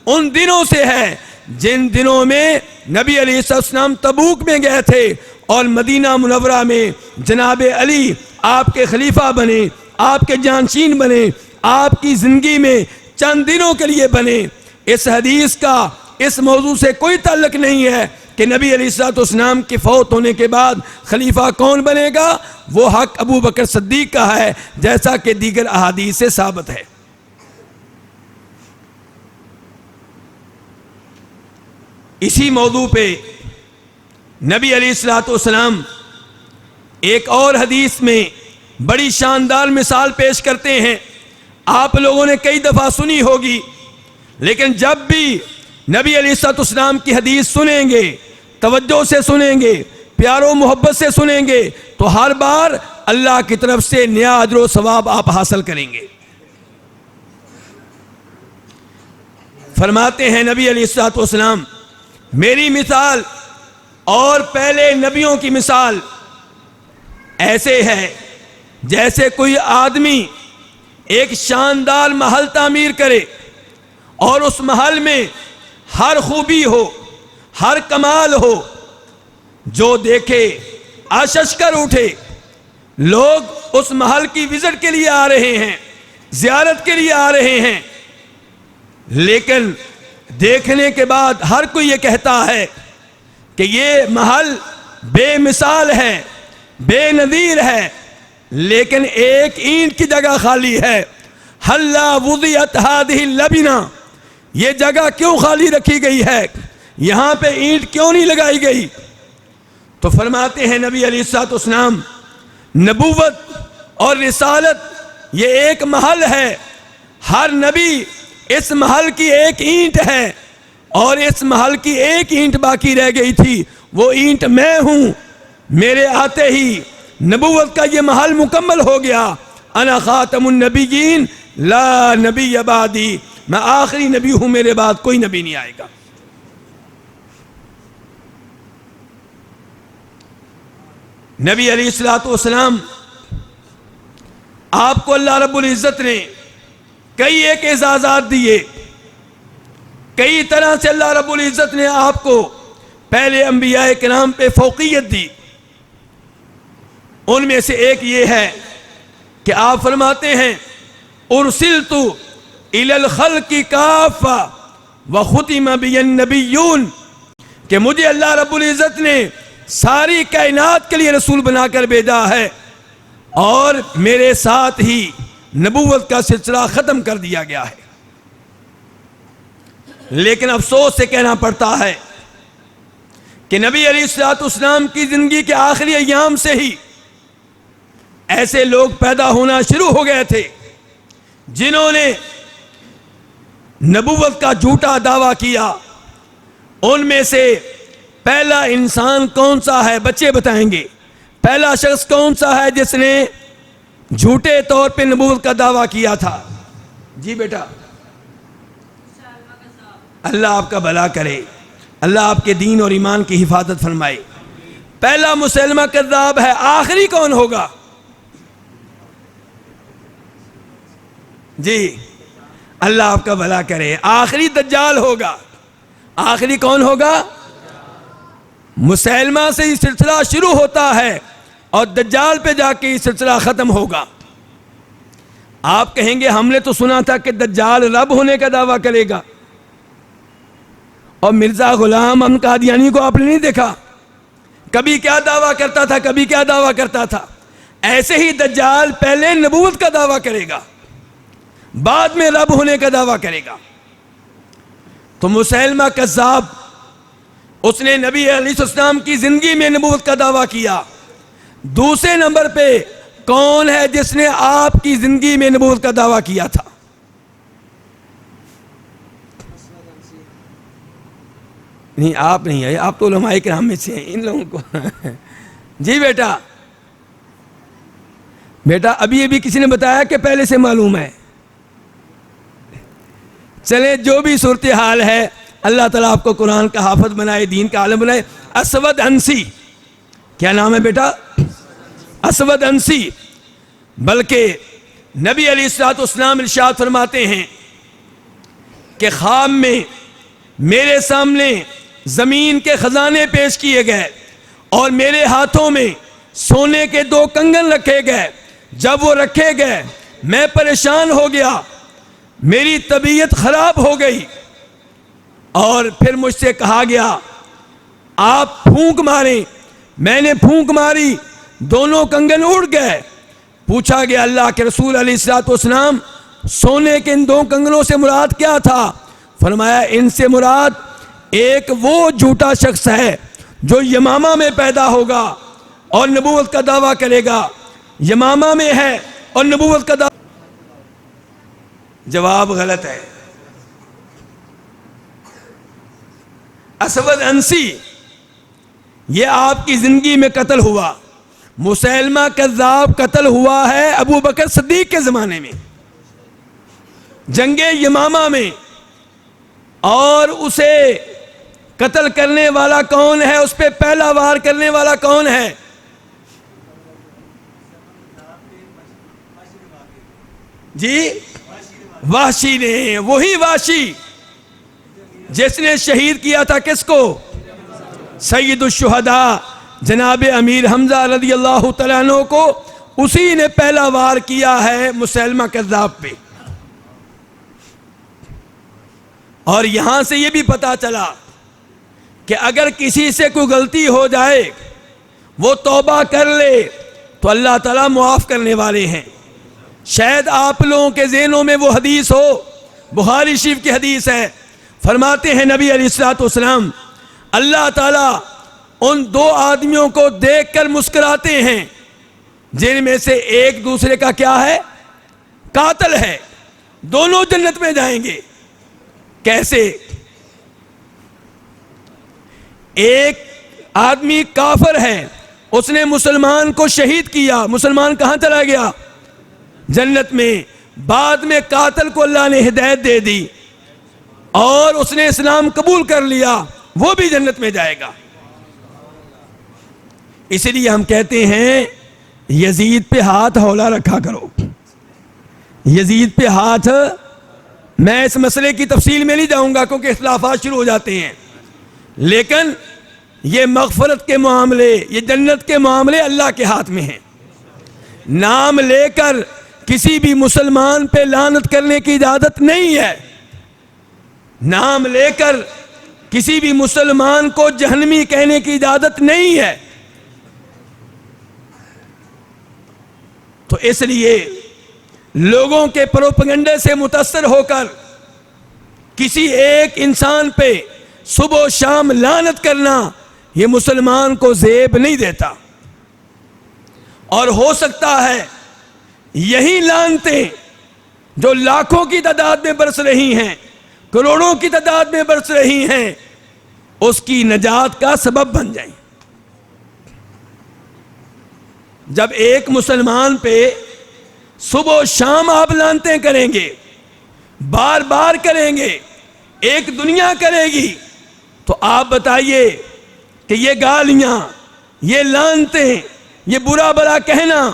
ان دنوں سے ہے جن دنوں میں نبی علیہ السلام تبوک میں گئے تھے اور مدینہ منورہ میں جناب علی آپ کے خلیفہ بنے، آپ کے جانشین بنے، آپ کی زندگی میں چند دنوں کے لیے بنے۔ اس حدیث کا اس موضوع سے کوئی تعلق نہیں ہے کہ نبی علیہ السلام کے فوت ہونے کے بعد خلیفہ کون بنے گا، وہ حق ابو بکر صدیق کا ہے، جیسا کہ دیگر احادیث سے ثابت ہے۔ اسی موضوع پہ نبی علیہ السلام ایک اور حدیث میں بڑی شاندار مثال پیش کرتے ہیں۔ آپ لوگوں نے کئی دفعہ سنی ہوگی، لیکن جب بھی نبی علیہ السلام کی حدیث سنیں گے، توجہ سے سنیں گے، پیار و محبت سے سنیں گے، تو ہر بار اللہ کی طرف سے نیا اجر و ثواب آپ حاصل کریں گے۔ فرماتے ہیں نبی علیہ السلام، میری مثال اور پہلے نبیوں کی مثال ایسے ہے جیسے کوئی آدمی ایک شاندار محل تعمیر کرے اور اس محل میں ہر خوبی ہو، ہر کمال ہو، جو دیکھے آشش کر اٹھے۔ لوگ اس محل کی وزٹ کے لیے آ رہے ہیں، زیارت کے لیے آ رہے ہیں، لیکن دیکھنے کے بعد ہر کوئی یہ کہتا ہے کہ یہ محل بے مثال ہے، بے نظیر ہے، لیکن ایک اینٹ کی جگہ خالی ہے۔ حلا وضعت هذه اللبنہ یہ جگہ کیوں خالی رکھی گئی ہے, یہاں پہ اینٹ کیوں نہیں لگائی گئی؟ تو فرماتے ہیں نبی علیہ الصلوۃ والسلام نبوت اور رسالت یہ ایک محل ہے, ہر نبی اس محل کی ایک اینٹ ہے, اور اس محل کی ایک اینٹ باقی رہ گئی تھی, وہ اینٹ میں ہوں. میرے آتے ہی نبوت کا یہ محل مکمل ہو گیا. انا خاتم النبیین لا نبی بعدی, میں آخری نبی ہوں, میرے بعد کوئی نبی نہیں آئے گا. نبی علیہ الصلوۃ والسلام آپ کو اللہ رب العزت نے کئی ایک اعزازات دیے, کئی طرح سے اللہ رب العزت نے آپ کو پہلے انبیاء کرام پہ فوقیت دی. ان میں سے ایک یہ ہے کہ آپ فرماتے ہیں ارسلت الی الخلق کافہ وختم بی النبیون, کہ مجھے اللہ رب العزت نے ساری کائنات کے لیے رسول بنا کر بھیجا ہے, اور میرے ساتھ ہی نبوت کا سلسلہ ختم کر دیا گیا ہے. لیکن افسوس سے کہنا پڑتا ہے کہ نبی علیہ الصلوۃ والسلام کی زندگی کے آخری ایام سے ہی ایسے لوگ پیدا ہونا شروع ہو گئے تھے جنہوں نے نبوت کا جھوٹا دعویٰ کیا. ان میں سے پہلا انسان کون سا ہے؟ بچے بتائیں گے. پہلا شخص کون سا ہے جس نے جھوٹے طور پہ نبوت کا دعویٰ کیا تھا؟ جی بیٹا. اللہ آپ کا بھلا کرے, اللہ آپ کے دین اور ایمان کی حفاظت فرمائے. پہلا مسلمہ کذاب ہے. آخری کون ہوگا؟ جی اللہ آپ کا بھلا کرے. آخری دجال ہوگا. آخری کون ہوگا؟ مسلمہ سے یہ سلسلہ شروع ہوتا ہے اور دجال پہ جا کے یہ سلسلہ ختم ہوگا. آپ کہیں گے ہم نے تو سنا تھا کہ دجال رب ہونے کا دعویٰ کرے گا, اور مرزا غلام احمد قادیانی کو آپ نے نہیں دیکھا, کبھی کیا دعویٰ کرتا تھا, کبھی کیا دعویٰ کرتا تھا. ایسے ہی دجال پہلے نبوت کا دعویٰ کرے گا, بعد میں رب ہونے کا دعویٰ کرے گا. تو مسلمہ کذاب, اس نے نبی علیہ السلام کی زندگی میں نبوت کا دعویٰ کیا. دوسرے نمبر پہ کون ہے جس نے آپ کی زندگی میں نبوت کا دعویٰ کیا تھا؟ نہیں آپ نہیں ہے, آپ تو علماء کرام میں سے ہیں. ان لوگوں کو جی بیٹا, بیٹا ابھی کسی نے بتایا کہ پہلے سے معلوم ہے. چلے جو بھی صورتحال ہے, اللہ تعالیٰ آپ کو قرآن کا حافظ بنائے, دین کا عالم بنائے. اسود انسی, کیا نام ہے بیٹا؟ اسود انسی. بلکہ نبی علیہ الصلوۃ والسلام ارشاد فرماتے ہیں کہ خواب میں میرے سامنے زمین کے خزانے پیش کیے گئے اور میرے ہاتھوں میں سونے کے 2 کنگن رکھے گئے. جب وہ رکھے گئے میں پریشان ہو گیا, میری طبیعت خراب ہو گئی, اور پھر مجھ سے کہا گیا آپ پھونک ماریں. میں نے پھونک ماری, 2 کنگن اڑ گئے. پوچھا گیا اللہ کے رسول علیہ الصلوۃ والسلام سونے کے ان 2 کنگنوں سے مراد کیا تھا؟ فرمایا ان سے مراد ایک وہ جھوٹا شخص ہے جو یمامہ میں پیدا ہوگا اور نبوت کا دعویٰ کرے گا. یمامہ میں ہے اور نبوت کا دعویٰ. جواب غلط ہے. اسود انسی یہ آپ کی زندگی میں قتل ہوا. مسلمہ کذاب قتل ہوا ہے ابو بکر صدیق کے زمانے میں, جنگ یمامہ میں. اور اسے قتل کرنے والا کون ہے؟ اس پہ پہلا وار کرنے والا کون ہے؟ جی وحشی نے. وہی وحشی جس نے شہید کیا تھا کس کو؟ سید الشہداء جناب امیر حمزہ رضی اللہ تعالیٰ عنہ کو. اسی نے پہلا وار کیا ہے مسلمہ کذاب پہ. اور یہاں سے یہ بھی پتا چلا کہ اگر کسی سے کوئی غلطی ہو جائے وہ توبہ کر لے تو اللہ تعالیٰ معاف کرنے والے ہیں. شاید آپ لوگوں کے ذہنوں میں وہ حدیث ہو, بخاری شریف کی حدیث ہے, فرماتے ہیں نبی علیہ الصلوۃ والسلام اللہ تعالیٰ ان دو آدمیوں کو دیکھ کر مسکراتے ہیں جن میں سے ایک دوسرے کا کیا ہے؟ قاتل ہے. دونوں جنت میں جائیں گے. کیسے؟ ایک آدمی کافر ہے, اس نے مسلمان کو شہید کیا, مسلمان کہاں چلا گیا؟ جنت میں. بعد میں قاتل کو اللہ نے ہدایت دے دی اور اس نے اسلام قبول کر لیا, وہ بھی جنت میں جائے گا. اس لیے ہم کہتے ہیں یزید پہ ہاتھ ہولا رکھا کرو. یزید پہ ہاتھ, میں اس مسئلے کی تفصیل میں نہیں جاؤں گا کیونکہ اختلافات شروع ہو جاتے ہیں, لیکن یہ مغفرت کے معاملے, یہ جنت کے معاملے اللہ کے ہاتھ میں ہیں. نام لے کر کسی بھی مسلمان پہ لعنت کرنے کی اجازت نہیں ہے. نام لے کر کسی بھی مسلمان کو جہنمی کہنے کی اجازت نہیں ہے. تو اس لیے لوگوں کے پروپیگنڈے سے متاثر ہو کر کسی ایک انسان پہ صبح و شام لعنت کرنا یہ مسلمان کو زیب نہیں دیتا. اور ہو سکتا ہے یہی لعنتیں جو لاکھوں کی تعداد میں برس رہی ہیں, کروڑوں کی تعداد میں برس رہی ہیں, اس کی نجات کا سبب بن جائیں. جب ایک مسلمان پہ صبح و شام آپ لعنتیں کریں گے, بار بار کریں گے, ایک دنیا کرے گی, تو آپ بتائیے کہ یہ گالیاں, یہ لعنتیں, یہ برا بھلا کہنا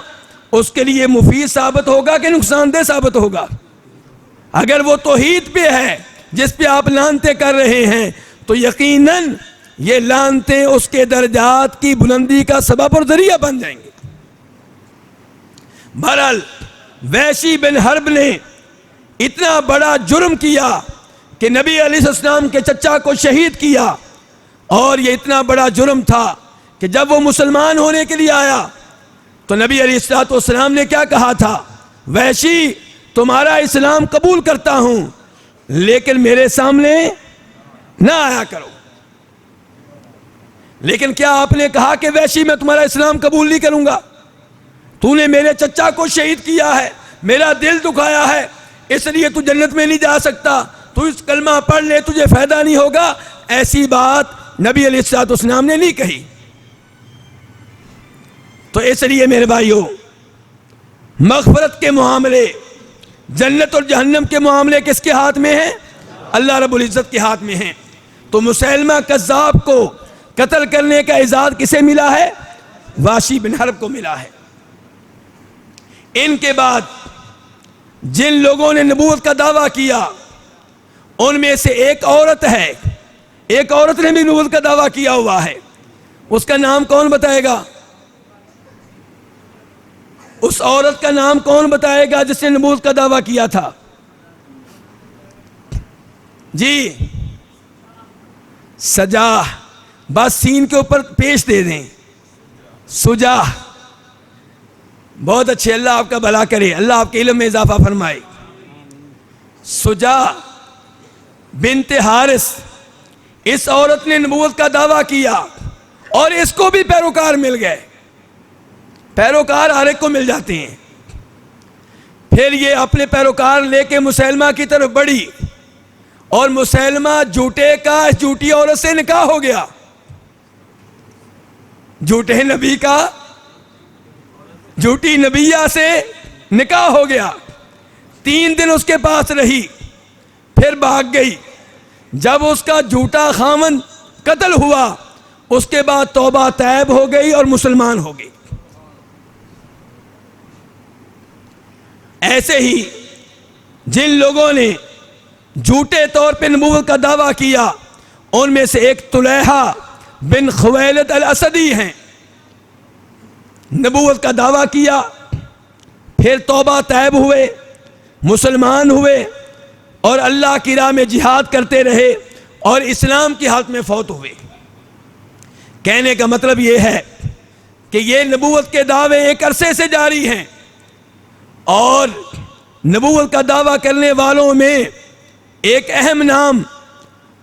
اس کے لیے مفید ثابت ہوگا کہ نقصان دہ ثابت ہوگا؟ اگر وہ توحید پہ ہے جس پہ آپ لعنتیں کر رہے ہیں تو یقیناً یہ لعنتیں اس کے درجات کی بلندی کا سبب اور ذریعہ بن جائیں گے. بہرحال وحشی بن حرب نے اتنا بڑا جرم کیا کہ نبی علیہ السلام کے چچا کو شہید کیا, اور یہ اتنا بڑا جرم تھا کہ جب وہ مسلمان ہونے کے لیے آیا تو نبی علیہ السلام نے کیا کہا تھا؟ وحشی تمہارا اسلام قبول کرتا ہوں لیکن میرے سامنے نہ آیا کرو. لیکن کیا آپ نے کہا کہ وحشی میں تمہارا اسلام قبول نہیں کروں گا, تو نے میرے چچا کو شہید کیا ہے, میرا دل دکھایا ہے, اس لیے تو جنت میں نہیں جا سکتا, تو اس کلمہ پڑھ لے تجھے فائدہ نہیں ہوگا؟ ایسی بات نبی علیہ السلام نے نہیں کہی. تو اس لیے میرے بھائیوں, مغفرت کے معاملے, جنت اور جہنم کے معاملے کس کے ہاتھ میں ہیں؟ اللہ رب العزت کے ہاتھ میں ہیں. تو مسیلمہ کذاب کو قتل کرنے کا اعزاز کسے ملا ہے؟ وحشی بن حرب کو ملا ہے. ان کے بعد جن لوگوں نے نبوت کا دعویٰ کیا ان میں سے ایک عورت ہے, ایک عورت نے بھی نبوت کا دعویٰ کیا ہوا ہے. اس کا نام کون بتائے گا؟ اس عورت کا نام کون بتائے گا جس نے نبوت کا دعویٰ کیا تھا؟ جی سجا, بس سین کے اوپر پیش دے دیں, سجا. بہت اچھے, اللہ آپ کا بھلا کرے, اللہ آپ کے علم میں اضافہ فرمائے. سجا بنت حارث, اس عورت نے نبوت کا دعویٰ کیا اور اس کو بھی پیروکار مل گئے. پیروکار ہر ایک کو مل جاتے ہیں. پھر یہ اپنے پیروکار لے کے مسیلمہ کی طرف بڑھی اور مسیلمہ جھوٹے کا جھوٹی عورت سے نکاح ہو گیا. جھوٹے نبی کا جھوٹی نبیہ سے نکاح ہو گیا. 3 دن اس کے پاس رہی, پھر بھاگ گئی. جب اس کا جھوٹا خاوند قتل ہوا اس کے بعد توبہ طیب ہو گئی اور مسلمان ہو گئی. ایسے ہی جن لوگوں نے جھوٹے طور پہ نبوت کا دعویٰ کیا ان میں سے ایک طلحہ بن خویلد الاسدی ہیں. نبوت کا دعویٰ کیا, پھر توبہ طیب ہوئے, مسلمان ہوئے اور اللہ کی راہ میں جہاد کرتے رہے اور اسلام کی حالت میں فوت ہوئے. کہنے کا مطلب یہ ہے کہ یہ نبوت کے دعوے ایک عرصے سے جاری ہیں اور نبوت کا دعویٰ کرنے والوں میں ایک اہم نام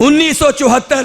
1974,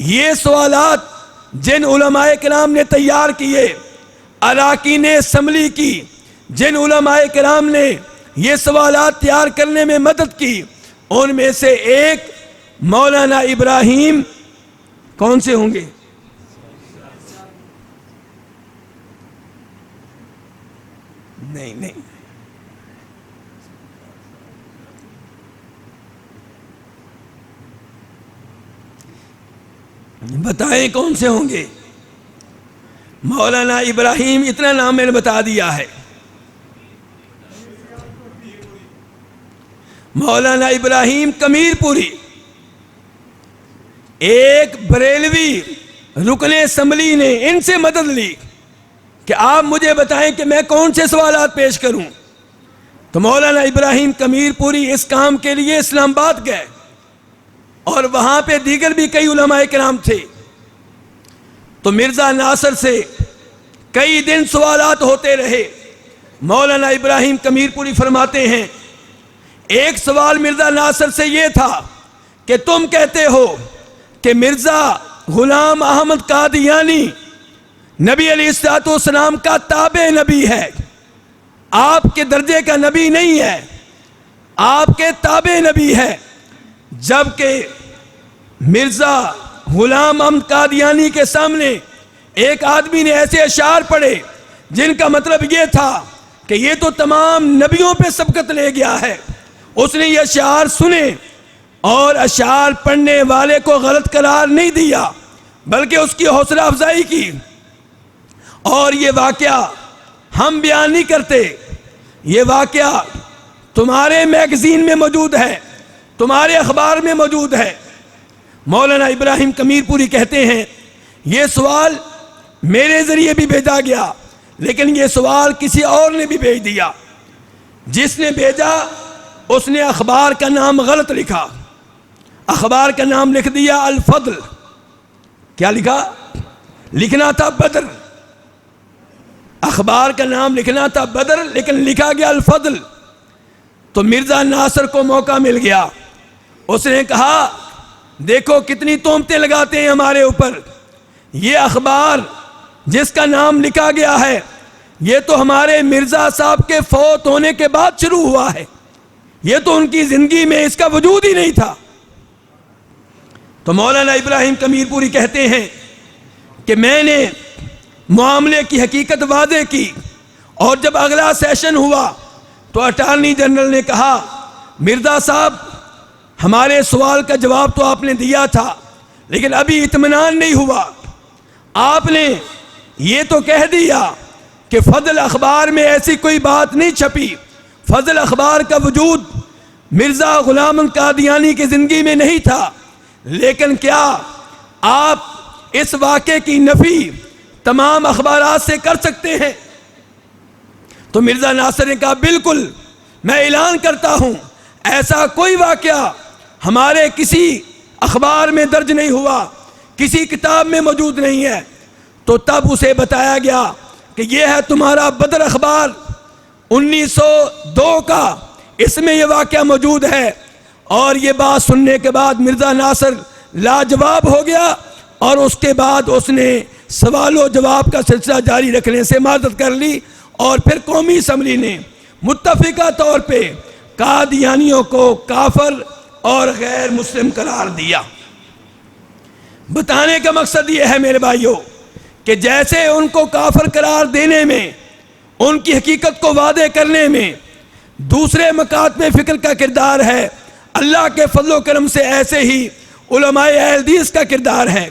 یہ سوالات جن علماء کرام نے تیار کیے، اراکین اسمبلی کی جن علماء کرام نے یہ سوالات تیار کرنے میں مدد کی، ان میں سے ایک مولانا ابراہیم کون سے ہوں گے؟ نہیں بتائیں کون سے ہوں گے؟ مولانا ابراہیم، اتنا نام میں نے بتا دیا ہے، مولانا ابراہیم کمیر پوری، ایک بریلوی رکن اسمبلی نے ان سے مدد لی کہ آپ مجھے بتائیں کہ میں کون سے سوالات پیش کروں. تو مولانا ابراہیم کمیر پوری اس کام کے لیے اسلام آباد گئے، اور وہاں پہ دیگر بھی کئی علماء کرام تھے. تو مرزا ناصر سے کئی دن سوالات ہوتے رہے. مولانا ابراہیم کمیر پوری فرماتے ہیں، ایک سوال مرزا ناصر سے یہ تھا کہ تم کہتے ہو کہ مرزا غلام احمد قادیانی نبی علیہ الصلوۃ والسلام کا تابع نبی ہے، آپ کے درجے کا نبی نہیں ہے، آپ کے تابع نبی ہے. جبکہ مرزا غلام احمد قادیانی کے سامنے ایک آدمی نے ایسے اشعار پڑھے جن کا مطلب یہ تھا کہ یہ تو تمام نبیوں پہ سبقت لے گیا ہے. اس نے یہ اشعار سنے اور اشعار پڑھنے والے کو غلط قرار نہیں دیا، بلکہ اس کی حوصلہ افزائی کی. اور یہ واقعہ ہم بیان نہیں کرتے، یہ واقعہ تمہارے میگزین میں موجود ہے، تمہارے اخبار میں موجود ہے. مولانا ابراہیم کمیر پوری کہتے ہیں، یہ سوال میرے ذریعے بھی بھیجا گیا، لیکن یہ سوال کسی اور نے بھی بھیج دیا. جس نے بھیجا اس نے اخبار کا نام غلط لکھا، اخبار کا نام لکھ دیا الفضل. کیا لکھا؟ لکھنا تھا بدر، اخبار کا نام لکھنا تھا بدر، لیکن لکھا گیا الفضل. تو مرزا ناصر کو موقع مل گیا، اس نے کہا دیکھو کتنی تہمتیں لگاتے ہیں ہمارے اوپر، یہ اخبار جس کا نام لکھا گیا ہے یہ تو ہمارے مرزا صاحب کے فوت ہونے کے بعد شروع ہوا ہے، یہ تو ان کی زندگی میں اس کا وجود ہی نہیں تھا. تو مولانا ابراہیم کمیر پوری کہتے ہیں کہ میں نے معاملے کی حقیقت واضح کی، اور جب اگلا سیشن ہوا تو اٹارنی جنرل نے کہا مرزا صاحب ہمارے سوال کا جواب تو آپ نے دیا تھا، لیکن ابھی اطمینان نہیں ہوا. آپ نے یہ تو کہہ دیا کہ فضل اخبار میں ایسی کوئی بات نہیں چھپی، فضل اخبار کا وجود مرزا غلام احمد قادیانی کی زندگی میں نہیں تھا، لیکن کیا آپ اس واقعے کی نفی تمام اخبارات سے کر سکتے ہیں؟ تو مرزا ناصر نے کہا بالکل، میں اعلان کرتا ہوں ایسا کوئی واقعہ ہمارے کسی اخبار میں درج نہیں ہوا، کسی کتاب میں موجود نہیں ہے. تو تب اسے بتایا گیا کہ یہ ہے تمہارا بدر اخبار 1902 کا، اس میں یہ واقعہ موجود ہے. اور یہ بات سننے کے بعد مرزا ناصر لاجواب ہو گیا، اور اس کے بعد اس نے سوال و جواب کا سلسلہ جاری رکھنے سے معذرت کر لی، اور پھر قومی اسمبلی نے متفقہ طور پہ قادیانیوں کو کافر اور غیر مسلم قرار دیا. بتانے کا مقصد یہ ہے میرے بھائیوں کہ جیسے ان کو کافر قرار دینے میں، ان کی حقیقت کو واضح کرنے میں دوسرے مکاتب فکر کا کردار ہے، اللہ کے فضل و کرم سے ایسے ہی علماء اہل حدیث کا کردار ہے.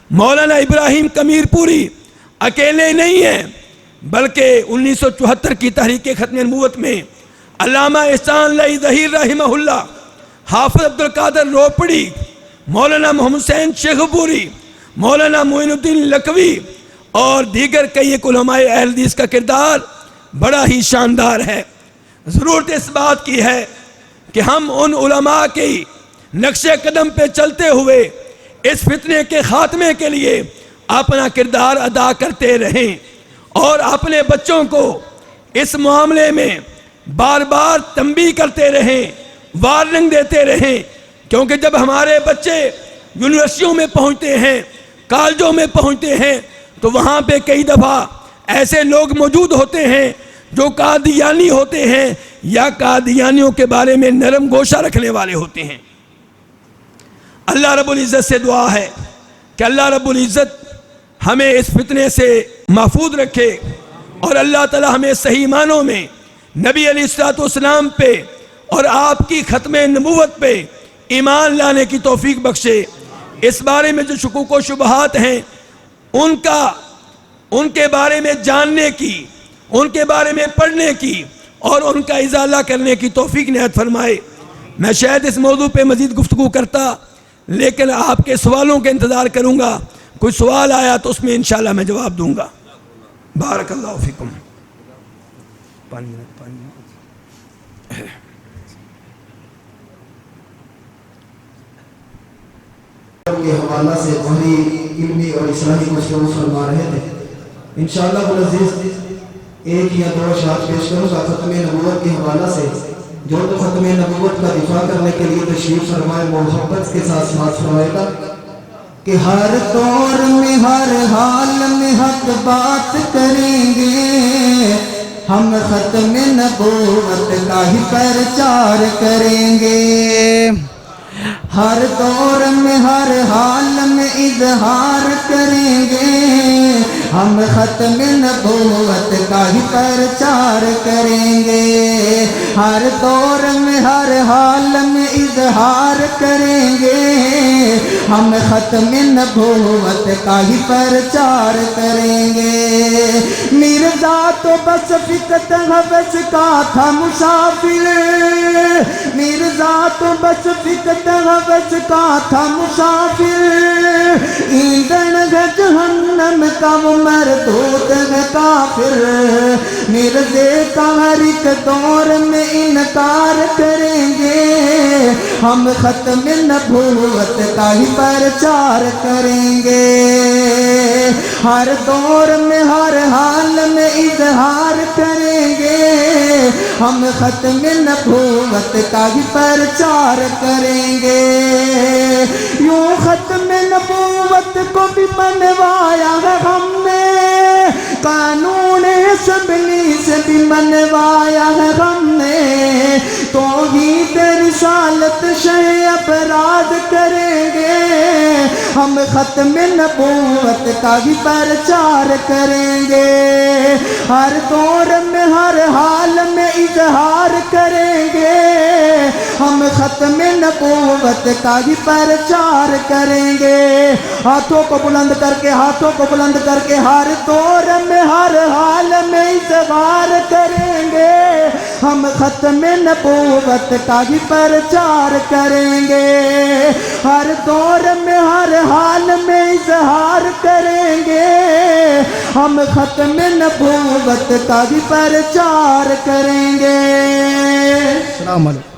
مولانا ابراہیم کمیر پوری اکیلے نہیں ہیں، بلکہ 1974 کی تحریک ختم نبوت میں علامہ احسان اللہ ظہیر رحمہ اللہ، حافظ عبدالقادر روپڑی، مولانا محمد حسین شیخ پوری، مولانا معین الدین لکھوی اور دیگر کئی ایک علماء اہل حدیث کا کردار بڑا ہی شاندار ہے. ضرورت اس بات کی ہے کہ ہم ان علماء کی نقش قدم پہ چلتے ہوئے اس فتنے کے خاتمے کے لیے اپنا کردار ادا کرتے رہیں، اور اپنے بچوں کو اس معاملے میں بار بار تنبیہ کرتے رہیں، وارننگ دیتے رہیں. کیونکہ جب ہمارے بچے یونیورسٹیوں میں پہنچتے ہیں، کالجوں میں پہنچتے ہیں، تو وہاں پہ کئی دفعہ ایسے لوگ موجود ہوتے ہیں جو قادیانی ہوتے ہیں یا قادیانیوں کے بارے میں نرم گوشہ رکھنے والے ہوتے ہیں۔ اللہ رب العزت سے دعا ہے کہ اللہ رب العزت ہمیں اس فتنے سے محفوظ رکھے، اور اللہ تعالی ہمیں صحیح معنوں میں نبی علیہ الصلوۃ والسلام پہ اور آپ کی ختم نبوت پہ ایمان لانے کی توفیق بخشے۔ اس بارے میں جو شکوک و شبہات ہیں ان کے بارے میں جاننے کی، ان کے بارے میں پڑھنے کی اور ان کا ازالہ کرنے کی توفیق عنایت فرمائے۔ میں شاید اس موضوع پہ مزید گفتگو کرتا، لیکن آپ کے سوالوں کا انتظار کروں گا۔ کوئی سوال آیا تو اس میں انشاءاللہ میں جواب دوں گا۔ بارک اللہ فیکم۔ کے حوالہ سے بڑی علمی اور اسلامی مشورہ فرما رہے تھے۔ انشاءاللہ العزیز ایک یا دو اشعار پیش کروں گا ختم نبوت کے حوالہ سے۔ جو تو ختم نبوت کا دفاع کرنے کے لیے تشریف فرمائے محبت کے ساتھ سماعت فرمائے گا کہ ہر دور میں ہر حال میں حق بات کریں گے، ہم ختم نبوت کا ہی پرچار کریں گے۔ ہر دور میں ہر حال میں اظہار کریں گے، ہم ختم نبوت کا ہی پرچار کریں گے۔ ہر دور میں ہر حال میں اظہار کریں گے، ہم ختم نبوت کا ہی پرچار کریں گے۔ مرزا تو بس فقط حبس کا تھا مسافر، مرزا تو بس فقط حبس کا تھا مسافر، ایندھن ہے جہنم کا وہ مردود ہے کافر۔ مرزے کا ہر ایک دور میں انکار کریں گے، ہم ختم نبوت کا ہی پرچار کریں گے۔ ہر دور میں ہر حال میں اظہار کریں گے، ہم ختم نبوت کا ہی پرچار کریں گے۔ یوں ختم نبوت کو بھی منوایا ہے ہم نے، قانون اسمبلی سے بھی منوایا ہے ہم نے، توحید رسالت شہ افراد کریں گے، ہم ختم نبوت کا بھی پرچار کریں گے۔ ہر دور میں ہر حال میں اظہار کریں گے، ہم ختم نبوت کا بھی پرچار کریں گے۔ ہاتھوں کو بلند کر کے، ہاتھوں کو بلند کر کے، ہر دور میں ہر حال میں اظہار کریں گے، ہم ختم نبوت کا بھی پرچار کریں گے۔ ہر دور میں ہر حال میں اظہار کریں گے، ہم ختم نبوت کا بھی پرچار کریں گے۔ السلام علیکم۔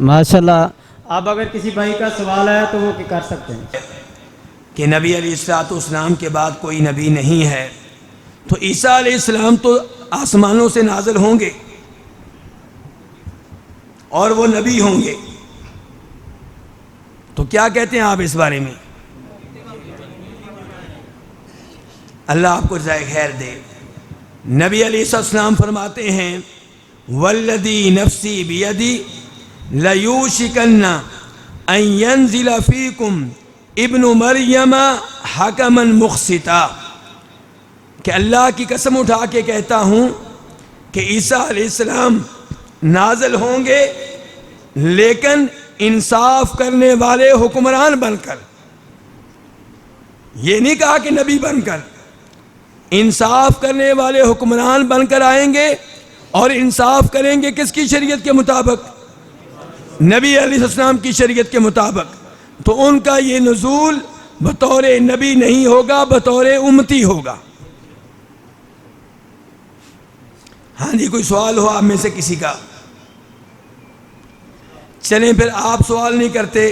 ماشاءاللہ، اب اگر کسی بھائی کا سوال ہے تو وہ کر سکتے ہیں۔ کہ نبی علیہ السلام کے بعد کوئی نبی نہیں ہے، تو عیسیٰ علیہ السلام تو آسمانوں سے نازل ہوں گے اور وہ نبی ہوں گے، تو کیا کہتے ہیں آپ اس بارے میں؟ اللہ آپ کو جزائے خیر دے۔ نبی علیہ السلام فرماتے ہیں والذی نفسی بیدی لیوشکن ان ینزل فیکم ابن مریم حکما مقسطا، کہ اللہ کی قسم اٹھا کے کہتا ہوں کہ عیسیٰ علیہ السلام نازل ہوں گے، لیکن انصاف کرنے والے حکمران بن کر۔ یہ نہیں کہا کہ نبی بن کر، انصاف کرنے والے حکمران بن کر آئیں گے، اور انصاف کریں گے کس کی شریعت کے مطابق؟ نبی علیہ السلام کی شریعت کے مطابق۔ تو ان کا یہ نزول بطور نبی نہیں ہوگا، بطور امتی ہوگا۔ ہاں جی، کوئی سوال ہو آپ میں سے کسی کا؟ چلیں پھر، آپ سوال نہیں کرتے،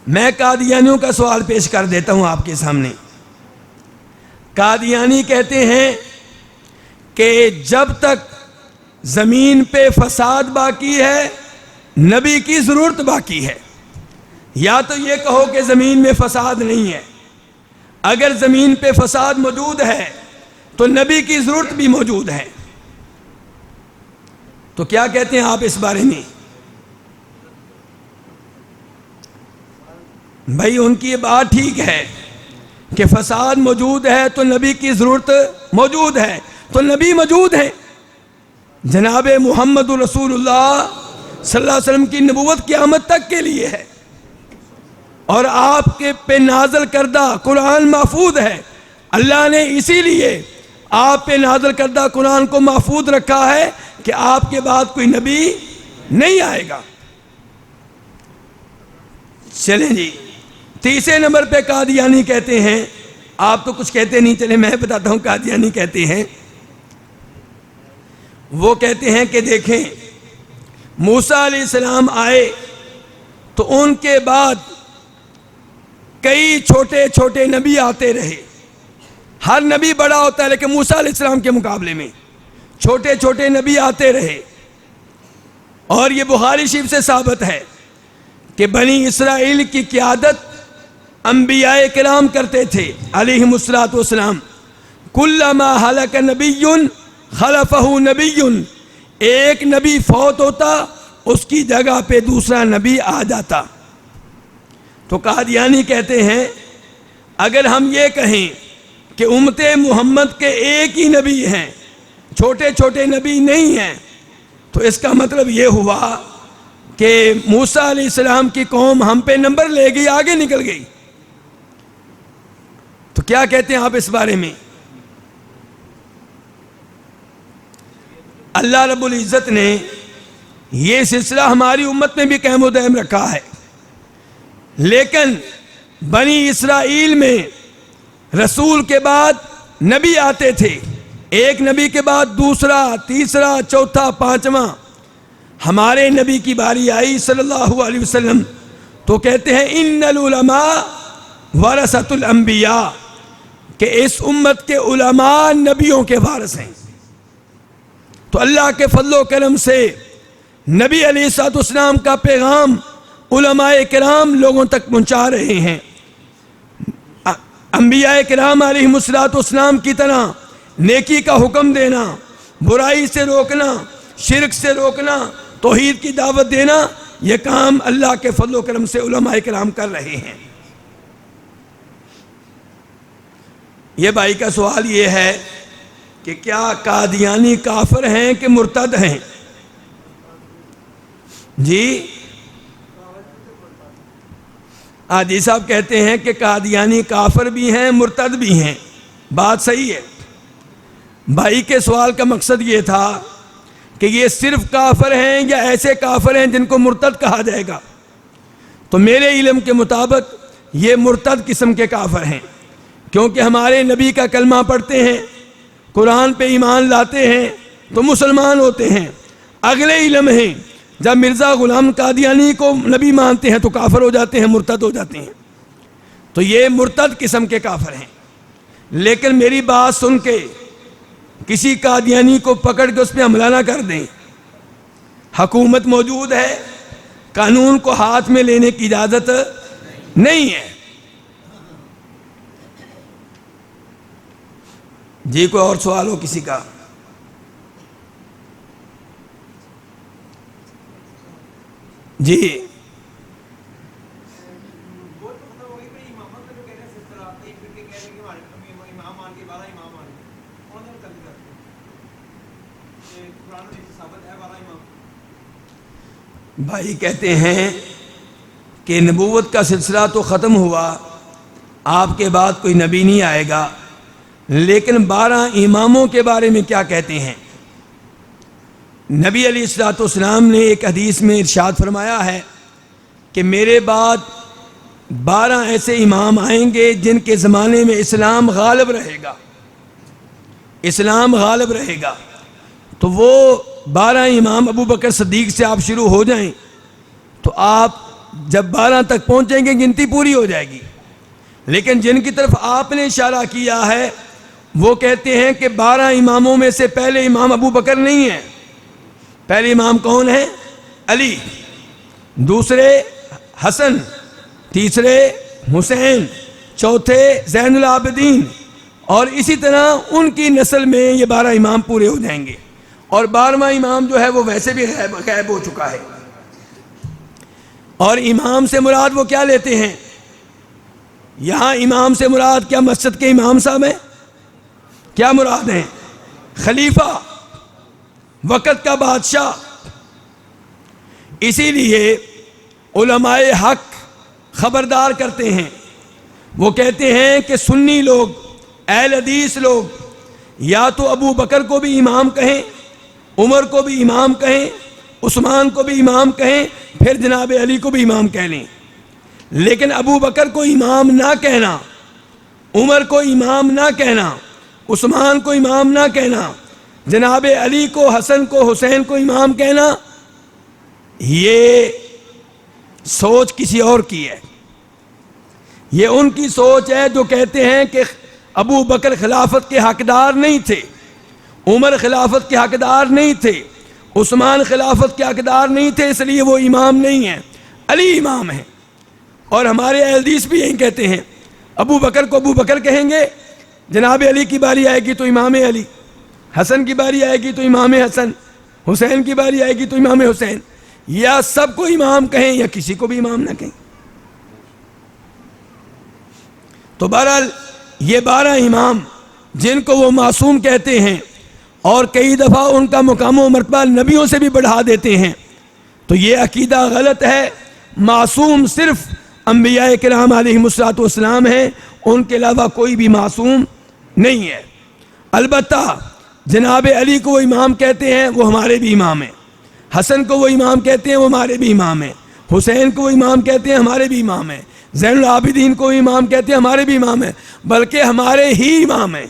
میں قادیانیوں کا سوال پیش کر دیتا ہوں آپ کے سامنے۔ قادیانی کہتے ہیں کہ جب تک زمین پہ فساد باقی ہے، نبی کی ضرورت باقی ہے۔ یا تو یہ کہو کہ زمین میں فساد نہیں ہے. اگر زمین پہ فساد موجود ہے تو نبی کی ضرورت بھی موجود ہے. تو کیا کہتے ہیں آپ اس بارے میں؟ بھائی ان کی یہ بات ٹھیک ہے کہ فساد موجود ہے تو نبی کی ضرورت موجود ہے، تو نبی موجود ہیں. جناب محمد رسول اللہ صلی اللہ علیہ وسلم کی نبوت قیامت تک کے لیے ہے، اور آپ کے پہ نازل کردہ قرآن محفوظ ہے. اللہ نے اسی لیے آپ پہ نازل کردہ قرآن کو محفوظ رکھا ہے کہ آپ کے بعد کوئی نبی نہیں آئے گا. چلیں جی، تیسرے نمبر پہ قادیانی کہتے ہیں، آپ تو کچھ کہتے نہیں، چلیں میں بتاتا ہوں قادیانی کہتے ہیں. وہ کہتے ہیں کہ دیکھیں موسیٰ علیہ السلام آئے تو ان کے بعد کئی چھوٹے چھوٹے نبی آتے رہے. ہر نبی بڑا ہوتا ہے لیکن موسیٰ علیہ السلام کے مقابلے میں چھوٹے چھوٹے نبی آتے رہے. اور یہ بخاری شریف سے ثابت ہے کہ بنی اسرائیل کی قیادت انبیاء کرام کرتے تھے علیہم الصلوۃ والسلام. کلما ہلک نبی خلفہ نبی، ایک نبی فوت ہوتا اس کی جگہ پہ دوسرا نبی آ جاتا. تو قادیانی کہتے ہیں اگر ہم یہ کہیں کہ امت محمد کے ایک ہی نبی ہیں، چھوٹے چھوٹے نبی نہیں ہیں، تو اس کا مطلب یہ ہوا کہ موسیٰ علیہ السلام کی قوم ہم پہ نمبر لے گئی، آگے نکل گئی. تو کیا کہتے ہیں آپ اس بارے میں؟ اللہ رب العزت نے یہ سلسلہ ہماری امت میں بھی قائم و دائم رکھا ہے، لیکن بنی اسرائیل میں رسول کے بعد نبی آتے تھے، ایک نبی کے بعد دوسرا، تیسرا، چوتھا، پانچواں. ہمارے نبی کی باری آئی صلی اللہ علیہ وسلم تو کہتے ہیں ان العلماء ورثۃ الانبیاء، کہ اس امت کے علماء نبیوں کے وارث ہیں. تو اللہ کے فضل و کرم سے نبی علیہ الصلوۃ والسلام کا پیغام علماء کرام لوگوں تک پہنچا رہے ہیں. انبیاء کرام علیہ الصلوۃ والسلام کی طرح نیکی کا حکم دینا، برائی سے روکنا، شرک سے روکنا، توحید کی دعوت دینا، یہ کام اللہ کے فضل و کرم سے علماء کرام کر رہے ہیں. یہ بھائی کا سوال یہ ہے کہ کیا قادیانی کافر ہیں کہ مرتد ہیں؟ جی حاجی صاحب کہتے ہیں کہ قادیانی کافر بھی ہیں مرتد بھی ہیں. بات صحیح ہے. بھائی کے سوال کا مقصد یہ تھا کہ یہ صرف کافر ہیں یا ایسے کافر ہیں جن کو مرتد کہا جائے گا. تو میرے علم کے مطابق یہ مرتد قسم کے کافر ہیں، کیونکہ ہمارے نبی کا کلمہ پڑھتے ہیں، قرآن پہ ایمان لاتے ہیں تو مسلمان ہوتے ہیں. اگلے علم ہیں جب مرزا غلام قادیانی کو نبی مانتے ہیں تو کافر ہو جاتے ہیں، مرتد ہو جاتے ہیں. تو یہ مرتد قسم کے کافر ہیں. لیکن میری بات سن کے کسی قادیانی کو پکڑ کے اس پہ حملہ نہ کر دیں. حکومت موجود ہے، قانون کو ہاتھ میں لینے کی اجازت نہیں ہے. جی کوئی اور سوال ہو کسی کا؟ جی بھائی کہتے ہیں کہ نبوت کا سلسلہ تو ختم ہوا، آپ کے بعد کوئی نبی نہیں آئے گا، لیکن 12 اماموں کے بارے میں کیا کہتے ہیں؟ نبی علیہ الصلوۃ والسلام نے ایک حدیث میں ارشاد فرمایا ہے کہ میرے بعد 12 ایسے امام آئیں گے جن کے زمانے میں اسلام غالب رہے گا، اسلام غالب رہے گا. تو وہ 12 امام ابو بکر صدیق سے آپ شروع ہو جائیں تو آپ جب 12 تک پہنچیں گے گنتی پوری ہو جائے گی. لیکن جن کی طرف آپ نے اشارہ کیا ہے وہ کہتے ہیں کہ 12 اماموں میں سے پہلے امام ابو بکر نہیں ہیں. پہلے امام کون ہیں؟ علی، دوسرے حسن، تیسرے حسین، چوتھے زین العابدین، اور اسی طرح ان کی نسل میں یہ 12 امام پورے ہو جائیں گے. اور 12واں امام جو ہے وہ ویسے بھی غائب ہو چکا ہے. اور امام سے مراد وہ کیا لیتے ہیں؟ یہاں امام سے مراد کیا مسجد کے امام صاحب ہیں؟ کیا مراد ہیں؟ خلیفہ، وقت کا بادشاہ. اسی لیے علماء حق خبردار کرتے ہیں، وہ کہتے ہیں کہ سنی لوگ، اہل حدیث لوگ یا تو ابو بکر کو بھی امام کہیں، عمر کو بھی امام کہیں، عثمان کو بھی امام کہیں، پھر جناب علی کو بھی امام کہہ لیں. لیکن ابو بکر کو امام نہ کہنا، عمر کو امام نہ کہنا، عثمان کو امام نہ کہنا، جناب علی کو، حسن کو، حسین کو امام کہنا، یہ سوچ کسی اور کی ہے. یہ ان کی سوچ ہے جو کہتے ہیں کہ ابو بکر خلافت کے حقدار نہیں تھے، عمر خلافت کے حقدار نہیں تھے، عثمان خلافت کے حقدار نہیں تھے، اس لیے وہ امام نہیں ہیں، علی امام ہیں. اور ہمارے اہل حدیث بھی یہی کہتے ہیں، ابو بکر کو ابو بکر کہیں گے، جناب علی کی باری آئے گی تو امام علی، حسن کی باری آئے گی تو امام حسن، حسین کی باری آئے گی تو امام حسین. یا سب کو امام کہیں یا کسی کو بھی امام نہ کہیں. تو بہرحال یہ 12 امام جن کو وہ معصوم کہتے ہیں اور کئی دفعہ ان کا مقام و مرتبہ نبیوں سے بھی بڑھا دیتے ہیں، تو یہ عقیدہ غلط ہے. معصوم صرف انبیاء کرام علیہم الصلوۃ والسلام ہیں، ان کے علاوہ کوئی بھی معصوم نہیں ہے. البتہ جناب علی کو وہ امام کہتے ہیں، وہ ہمارے بھی امام ہیں. حسن کو وہ امام کہتے ہیں، وہ ہمارے بھی امام ہیں. حسین کو وہ امام کہتے ہیں، ہمارے بھی امام ہیں. زین العابدین کو امام کہتے ہیں، ہمارے بھی امام ہیں، بلکہ ہمارے ہی امام ہیں،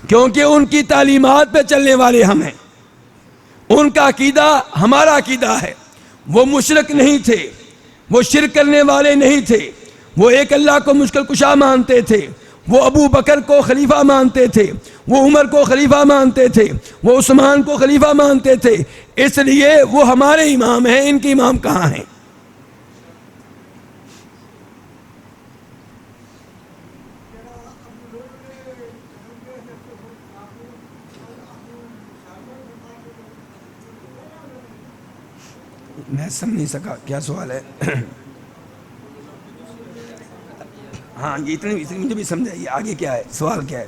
کیونکہ ان کی تعلیمات پہ چلنے والے ہم ہیں. ان کا عقیدہ ہمارا عقیدہ ہے. وہ مشرک نہیں تھے، وہ شرک کرنے والے نہیں تھے، وہ ایک اللہ کو مشکل کشا مانتے تھے، وہ ابو بکر کو خلیفہ مانتے تھے، وہ عمر کو خلیفہ مانتے تھے، وہ عثمان کو خلیفہ مانتے تھے. اس لیے وہ ہمارے امام ہیں، ان کے امام کہاں ہیں؟ میں سمجھ نہیں سکا کیا سوال ہے. ہاں یہ اتنی مجھے بھی سمجھائیے، آگے کیا ہے سوال، کیا ہے؟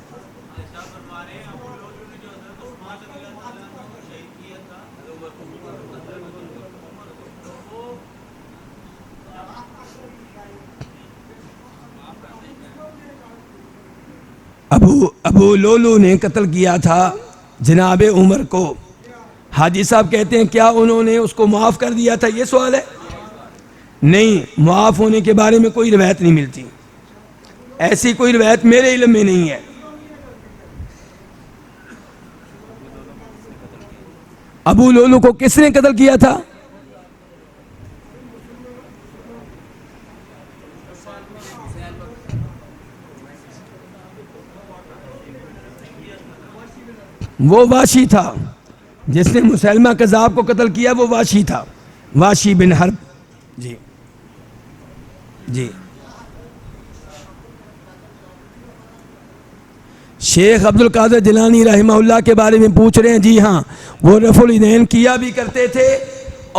ابو لولو نے قتل کیا تھا جناب عمر کو. حاجی صاحب کہتے ہیں کیا انہوں نے اس کو معاف کر دیا تھا؟ یہ سوال ہے. نہیں، معاف ہونے کے بارے میں کوئی روایت نہیں ملتی، ایسی کوئی روایت میرے علم میں نہیں ہے. ابو لولو کو کس نے قتل کیا تھا؟ وہ واشی تھا جس نے مسلمہ کذاب کو قتل کیا، وہ واشی تھا، واشی بن حرب. جی جی شیخ عبد القادر جیلانی رحمہ اللہ کے بارے میں پوچھ رہے ہیں. جی ہاں، وہ رفع الیدین کیا بھی کرتے تھے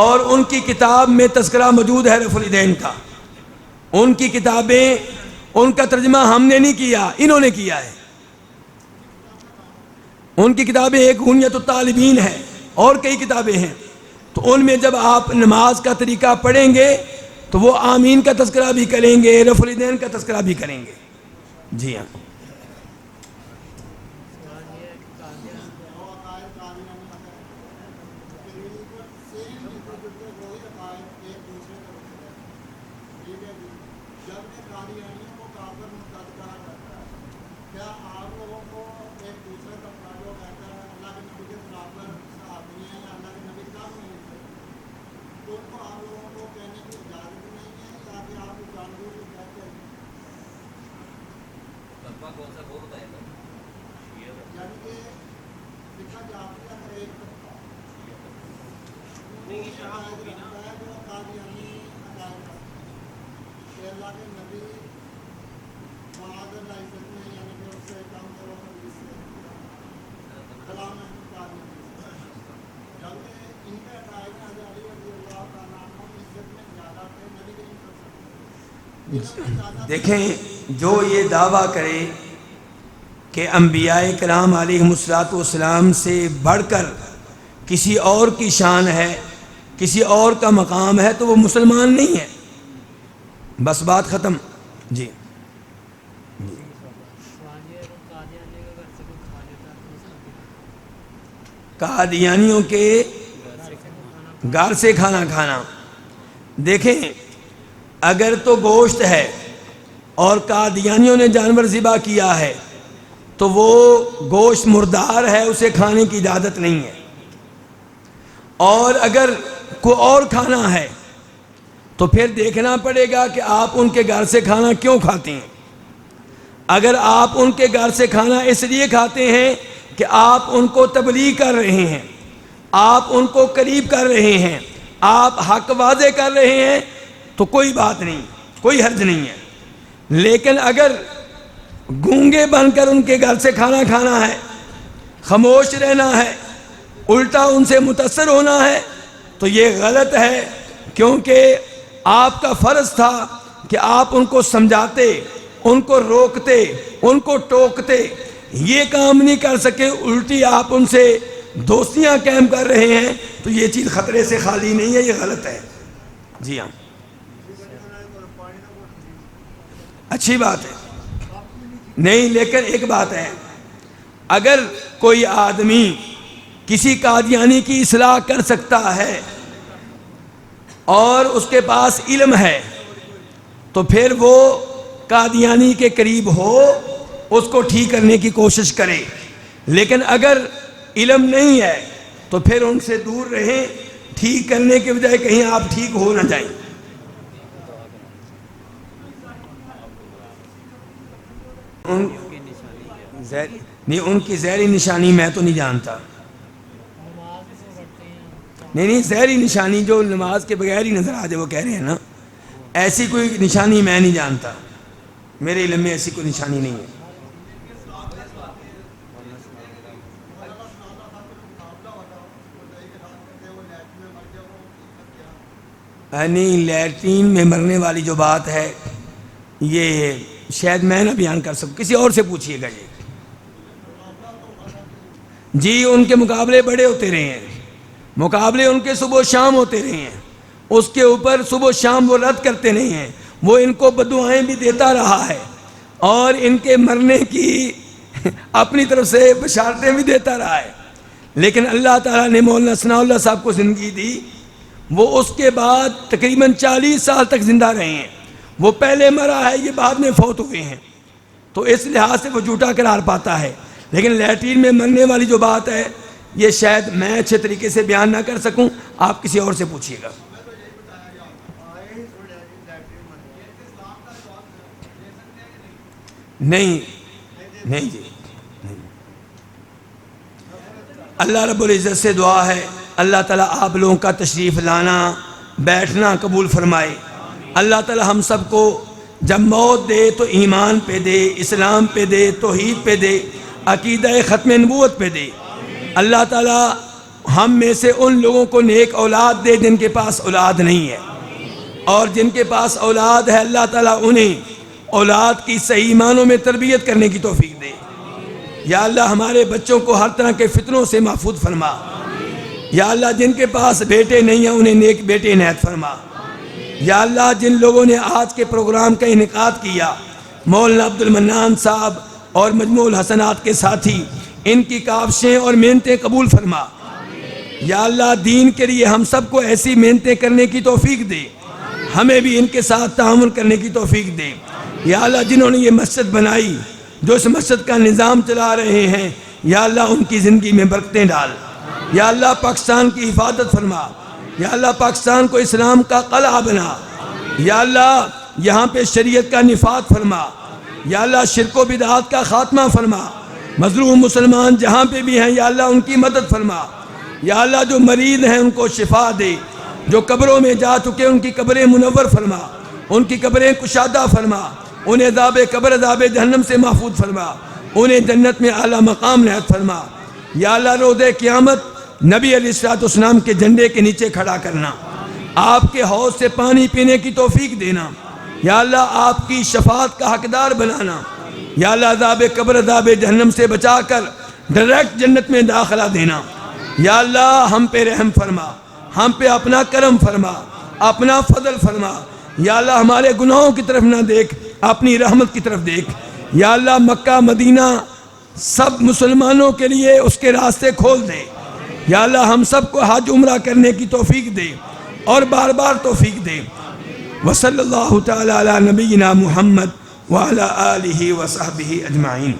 اور ان کی کتاب میں تذکرہ موجود ہے رفع الیدین کا. ان کی کتابیں، ان کا ترجمہ ہم نے نہیں کیا، انہوں نے کیا ہے. ان کی کتابیں ایک غنیۃ الطالبین ہے اور کئی کتابیں ہیں. تو ان میں جب آپ نماز کا طریقہ پڑھیں گے تو وہ آمین کا تذکرہ بھی کریں گے، رفع الیدین کا تذکرہ بھی کریں گے. جی ہاں. دیکھیں جو یہ دعویٰ کرے کہ انبیاء کرام علیہم الصلوۃ والسلام سے بڑھ کر کسی اور کی شان ہے، کسی اور کا مقام ہے، تو وہ مسلمان نہیں ہے، بس بات ختم. جی قادیانیوں کے گھر سے کھانا کھانا، دیکھیں اگر تو گوشت ہے اور قادیانیوں نے جانور ذبح کیا ہے تو وہ گوشت مردار ہے، اسے کھانے کی اجازت نہیں ہے. اور اگر کوئی اور کھانا ہے تو پھر دیکھنا پڑے گا کہ آپ ان کے گھر سے کھانا کیوں کھاتے ہیں. اگر آپ ان کے گھر سے کھانا اس لیے کھاتے ہیں کہ آپ ان کو تبلیغ کر رہے ہیں، آپ ان کو قریب کر رہے ہیں، آپ حق واضح کر رہے ہیں، تو کوئی بات نہیں، کوئی حرج نہیں ہے. لیکن اگر گونگے بن کر ان کے گھر سے کھانا کھانا ہے، خاموش رہنا ہے، الٹا ان سے متاثر ہونا ہے، تو یہ غلط ہے. کیونکہ آپ کا فرض تھا کہ آپ ان کو سمجھاتے، ان کو روکتے، ان کو ٹوکتے. یہ کام نہیں کر سکے، الٹی آپ ان سے دوستیاں قائم کر رہے ہیں، تو یہ چیز خطرے سے خالی نہیں ہے، یہ غلط ہے. جی ہاں، اچھی بات ہے نہیں، لیکن ایک بات ہے، اگر کوئی آدمی کسی قادیانی کی اصلاح کر سکتا ہے اور اس کے پاس علم ہے تو پھر وہ قادیانی کے قریب ہو، اس کو ٹھیک کرنے کی کوشش کرے. لیکن اگر علم نہیں ہے تو پھر ان سے دور رہیں، ٹھیک کرنے کے بجائے کہیں آپ ٹھیک ہو نہ جائیں. ان کی ظاہری نشانی میں تو نہیں جانتا. نہیں، ظاہری نشانی جو نماز کے بغیر ہی نظر آ جائے، وہ کہہ رہے ہیں نا، ایسی کوئی نشانی میں نہیں جانتا، میرے علم میں ایسی کوئی نشانی نہیں ہے. نہیں، لیٹرین میں مرنے والی جو بات ہے یہ شاید میں نہ بیان کر سکوں، کسی اور سے پوچھئے گا. یہ جی ان کے مقابلے بڑے ہوتے رہے ہیں، مقابلے ان کے صبح و شام ہوتے رہے ہیں، اس کے اوپر صبح و شام وہ رد کرتے نہیں ہیں، وہ ان کو بددعائیں بھی دیتا رہا ہے اور ان کے مرنے کی اپنی طرف سے بشارتیں بھی دیتا رہا ہے. لیکن اللہ تعالیٰ نے مولانا ثناء اللہ صاحب کو زندگی دی، وہ اس کے بعد تقریباً 40 سال تک زندہ رہے ہیں. وہ پہلے مرا ہے، یہ بعد میں فوت ہوئے ہیں، تو اس لحاظ سے وہ جھوٹا قرار پاتا ہے. لیکن لیٹرین میں مرنے والی جو بات ہے یہ شاید میں اچھے طریقے سے بیان نہ کر سکوں، آپ کسی اور سے پوچھئے گا. نہیں جی، اللہ رب العزت سے دعا ہے اللہ تعالیٰ آپ لوگوں کا تشریف لانا بیٹھنا قبول فرمائے. اللہ تعالیٰ ہم سب کو جب موت دے تو ایمان پہ دے، اسلام پہ دے، توحید پہ دے، عقیدہ ختم نبوت پہ دے. اللہ تعالیٰ ہم میں سے ان لوگوں کو نیک اولاد دے جن کے پاس اولاد نہیں ہے، اور جن کے پاس اولاد ہے اللہ تعالیٰ انہیں اولاد کی صحیح معنوں میں تربیت کرنے کی توفیق دے. یا اللہ ہمارے بچوں کو ہر طرح کے فتنوں سے محفوظ فرما. یا اللہ جن کے پاس بیٹے نہیں ہیں انہیں نیک بیٹے عنایت فرما. یا اللہ جن لوگوں نے آج کے پروگرام کا انعقاد کیا، مولانا عبد المنان صاحب اور مجموع الحسنات کے ساتھی، ان کی کاوشیں اور محنتیں قبول فرما. یا اللہ دین کے لیے ہم سب کو ایسی محنتیں کرنے کی توفیق دے، ہمیں بھی ان کے ساتھ تعامل کرنے کی توفیق دے. یا اللہ جنہوں نے یہ مسجد بنائی، جو اس مسجد کا نظام چلا رہے ہیں، یا اللہ ان کی زندگی میں برکتیں ڈال. یا اللہ پاکستان کی حفاظت فرما. یا اللہ پاکستان کو اسلام کا قلعہ بنا. یا اللہ یہاں پہ شریعت کا نفاذ فرما. یا اللہ شرک و بدعات کا خاتمہ فرما. مظلوم مسلمان جہاں پہ بھی ہیں یا اللہ ان کی مدد فرما. یا اللہ جو مریض ہیں ان کو شفا دے، جو قبروں میں جا چکے ان کی قبریں منور فرما، ان کی قبریں کشادہ فرما، انہیں عذاب قبر عذاب جہنم سے محفوظ فرما، انہیں جنت میں اعلیٰ مقام عنایت فرما۔ یا اللہ روز قیامت نبی علیہ السلام کے جھنڈے کے نیچے کھڑا کرنا، آپ کے حوض سے پانی پینے کی توفیق دینا، یا اللہ آپ کی شفاعت کا حقدار بنانا، یا اللہ عذاب قبر عذاب جہنم سے بچا کر ڈائریکٹ جنت میں داخلہ دینا۔ یا اللہ ہم پہ رحم فرما، ہم پہ اپنا کرم فرما، اپنا فضل فرما۔ یا اللہ ہمارے گناہوں کی طرف نہ دیکھ، اپنی رحمت کی طرف دیکھ۔ یا اللہ مکہ مدینہ سب مسلمانوں کے لیے اس کے راستے کھول دے۔ یا اللہ ہم سب کو حج عمرہ کرنے کی توفیق دے اور بار بار توفیق دے۔ وصلی اللہ تعالی علی نبینا محمد وعلی آلہ وصحبہ اجمعین۔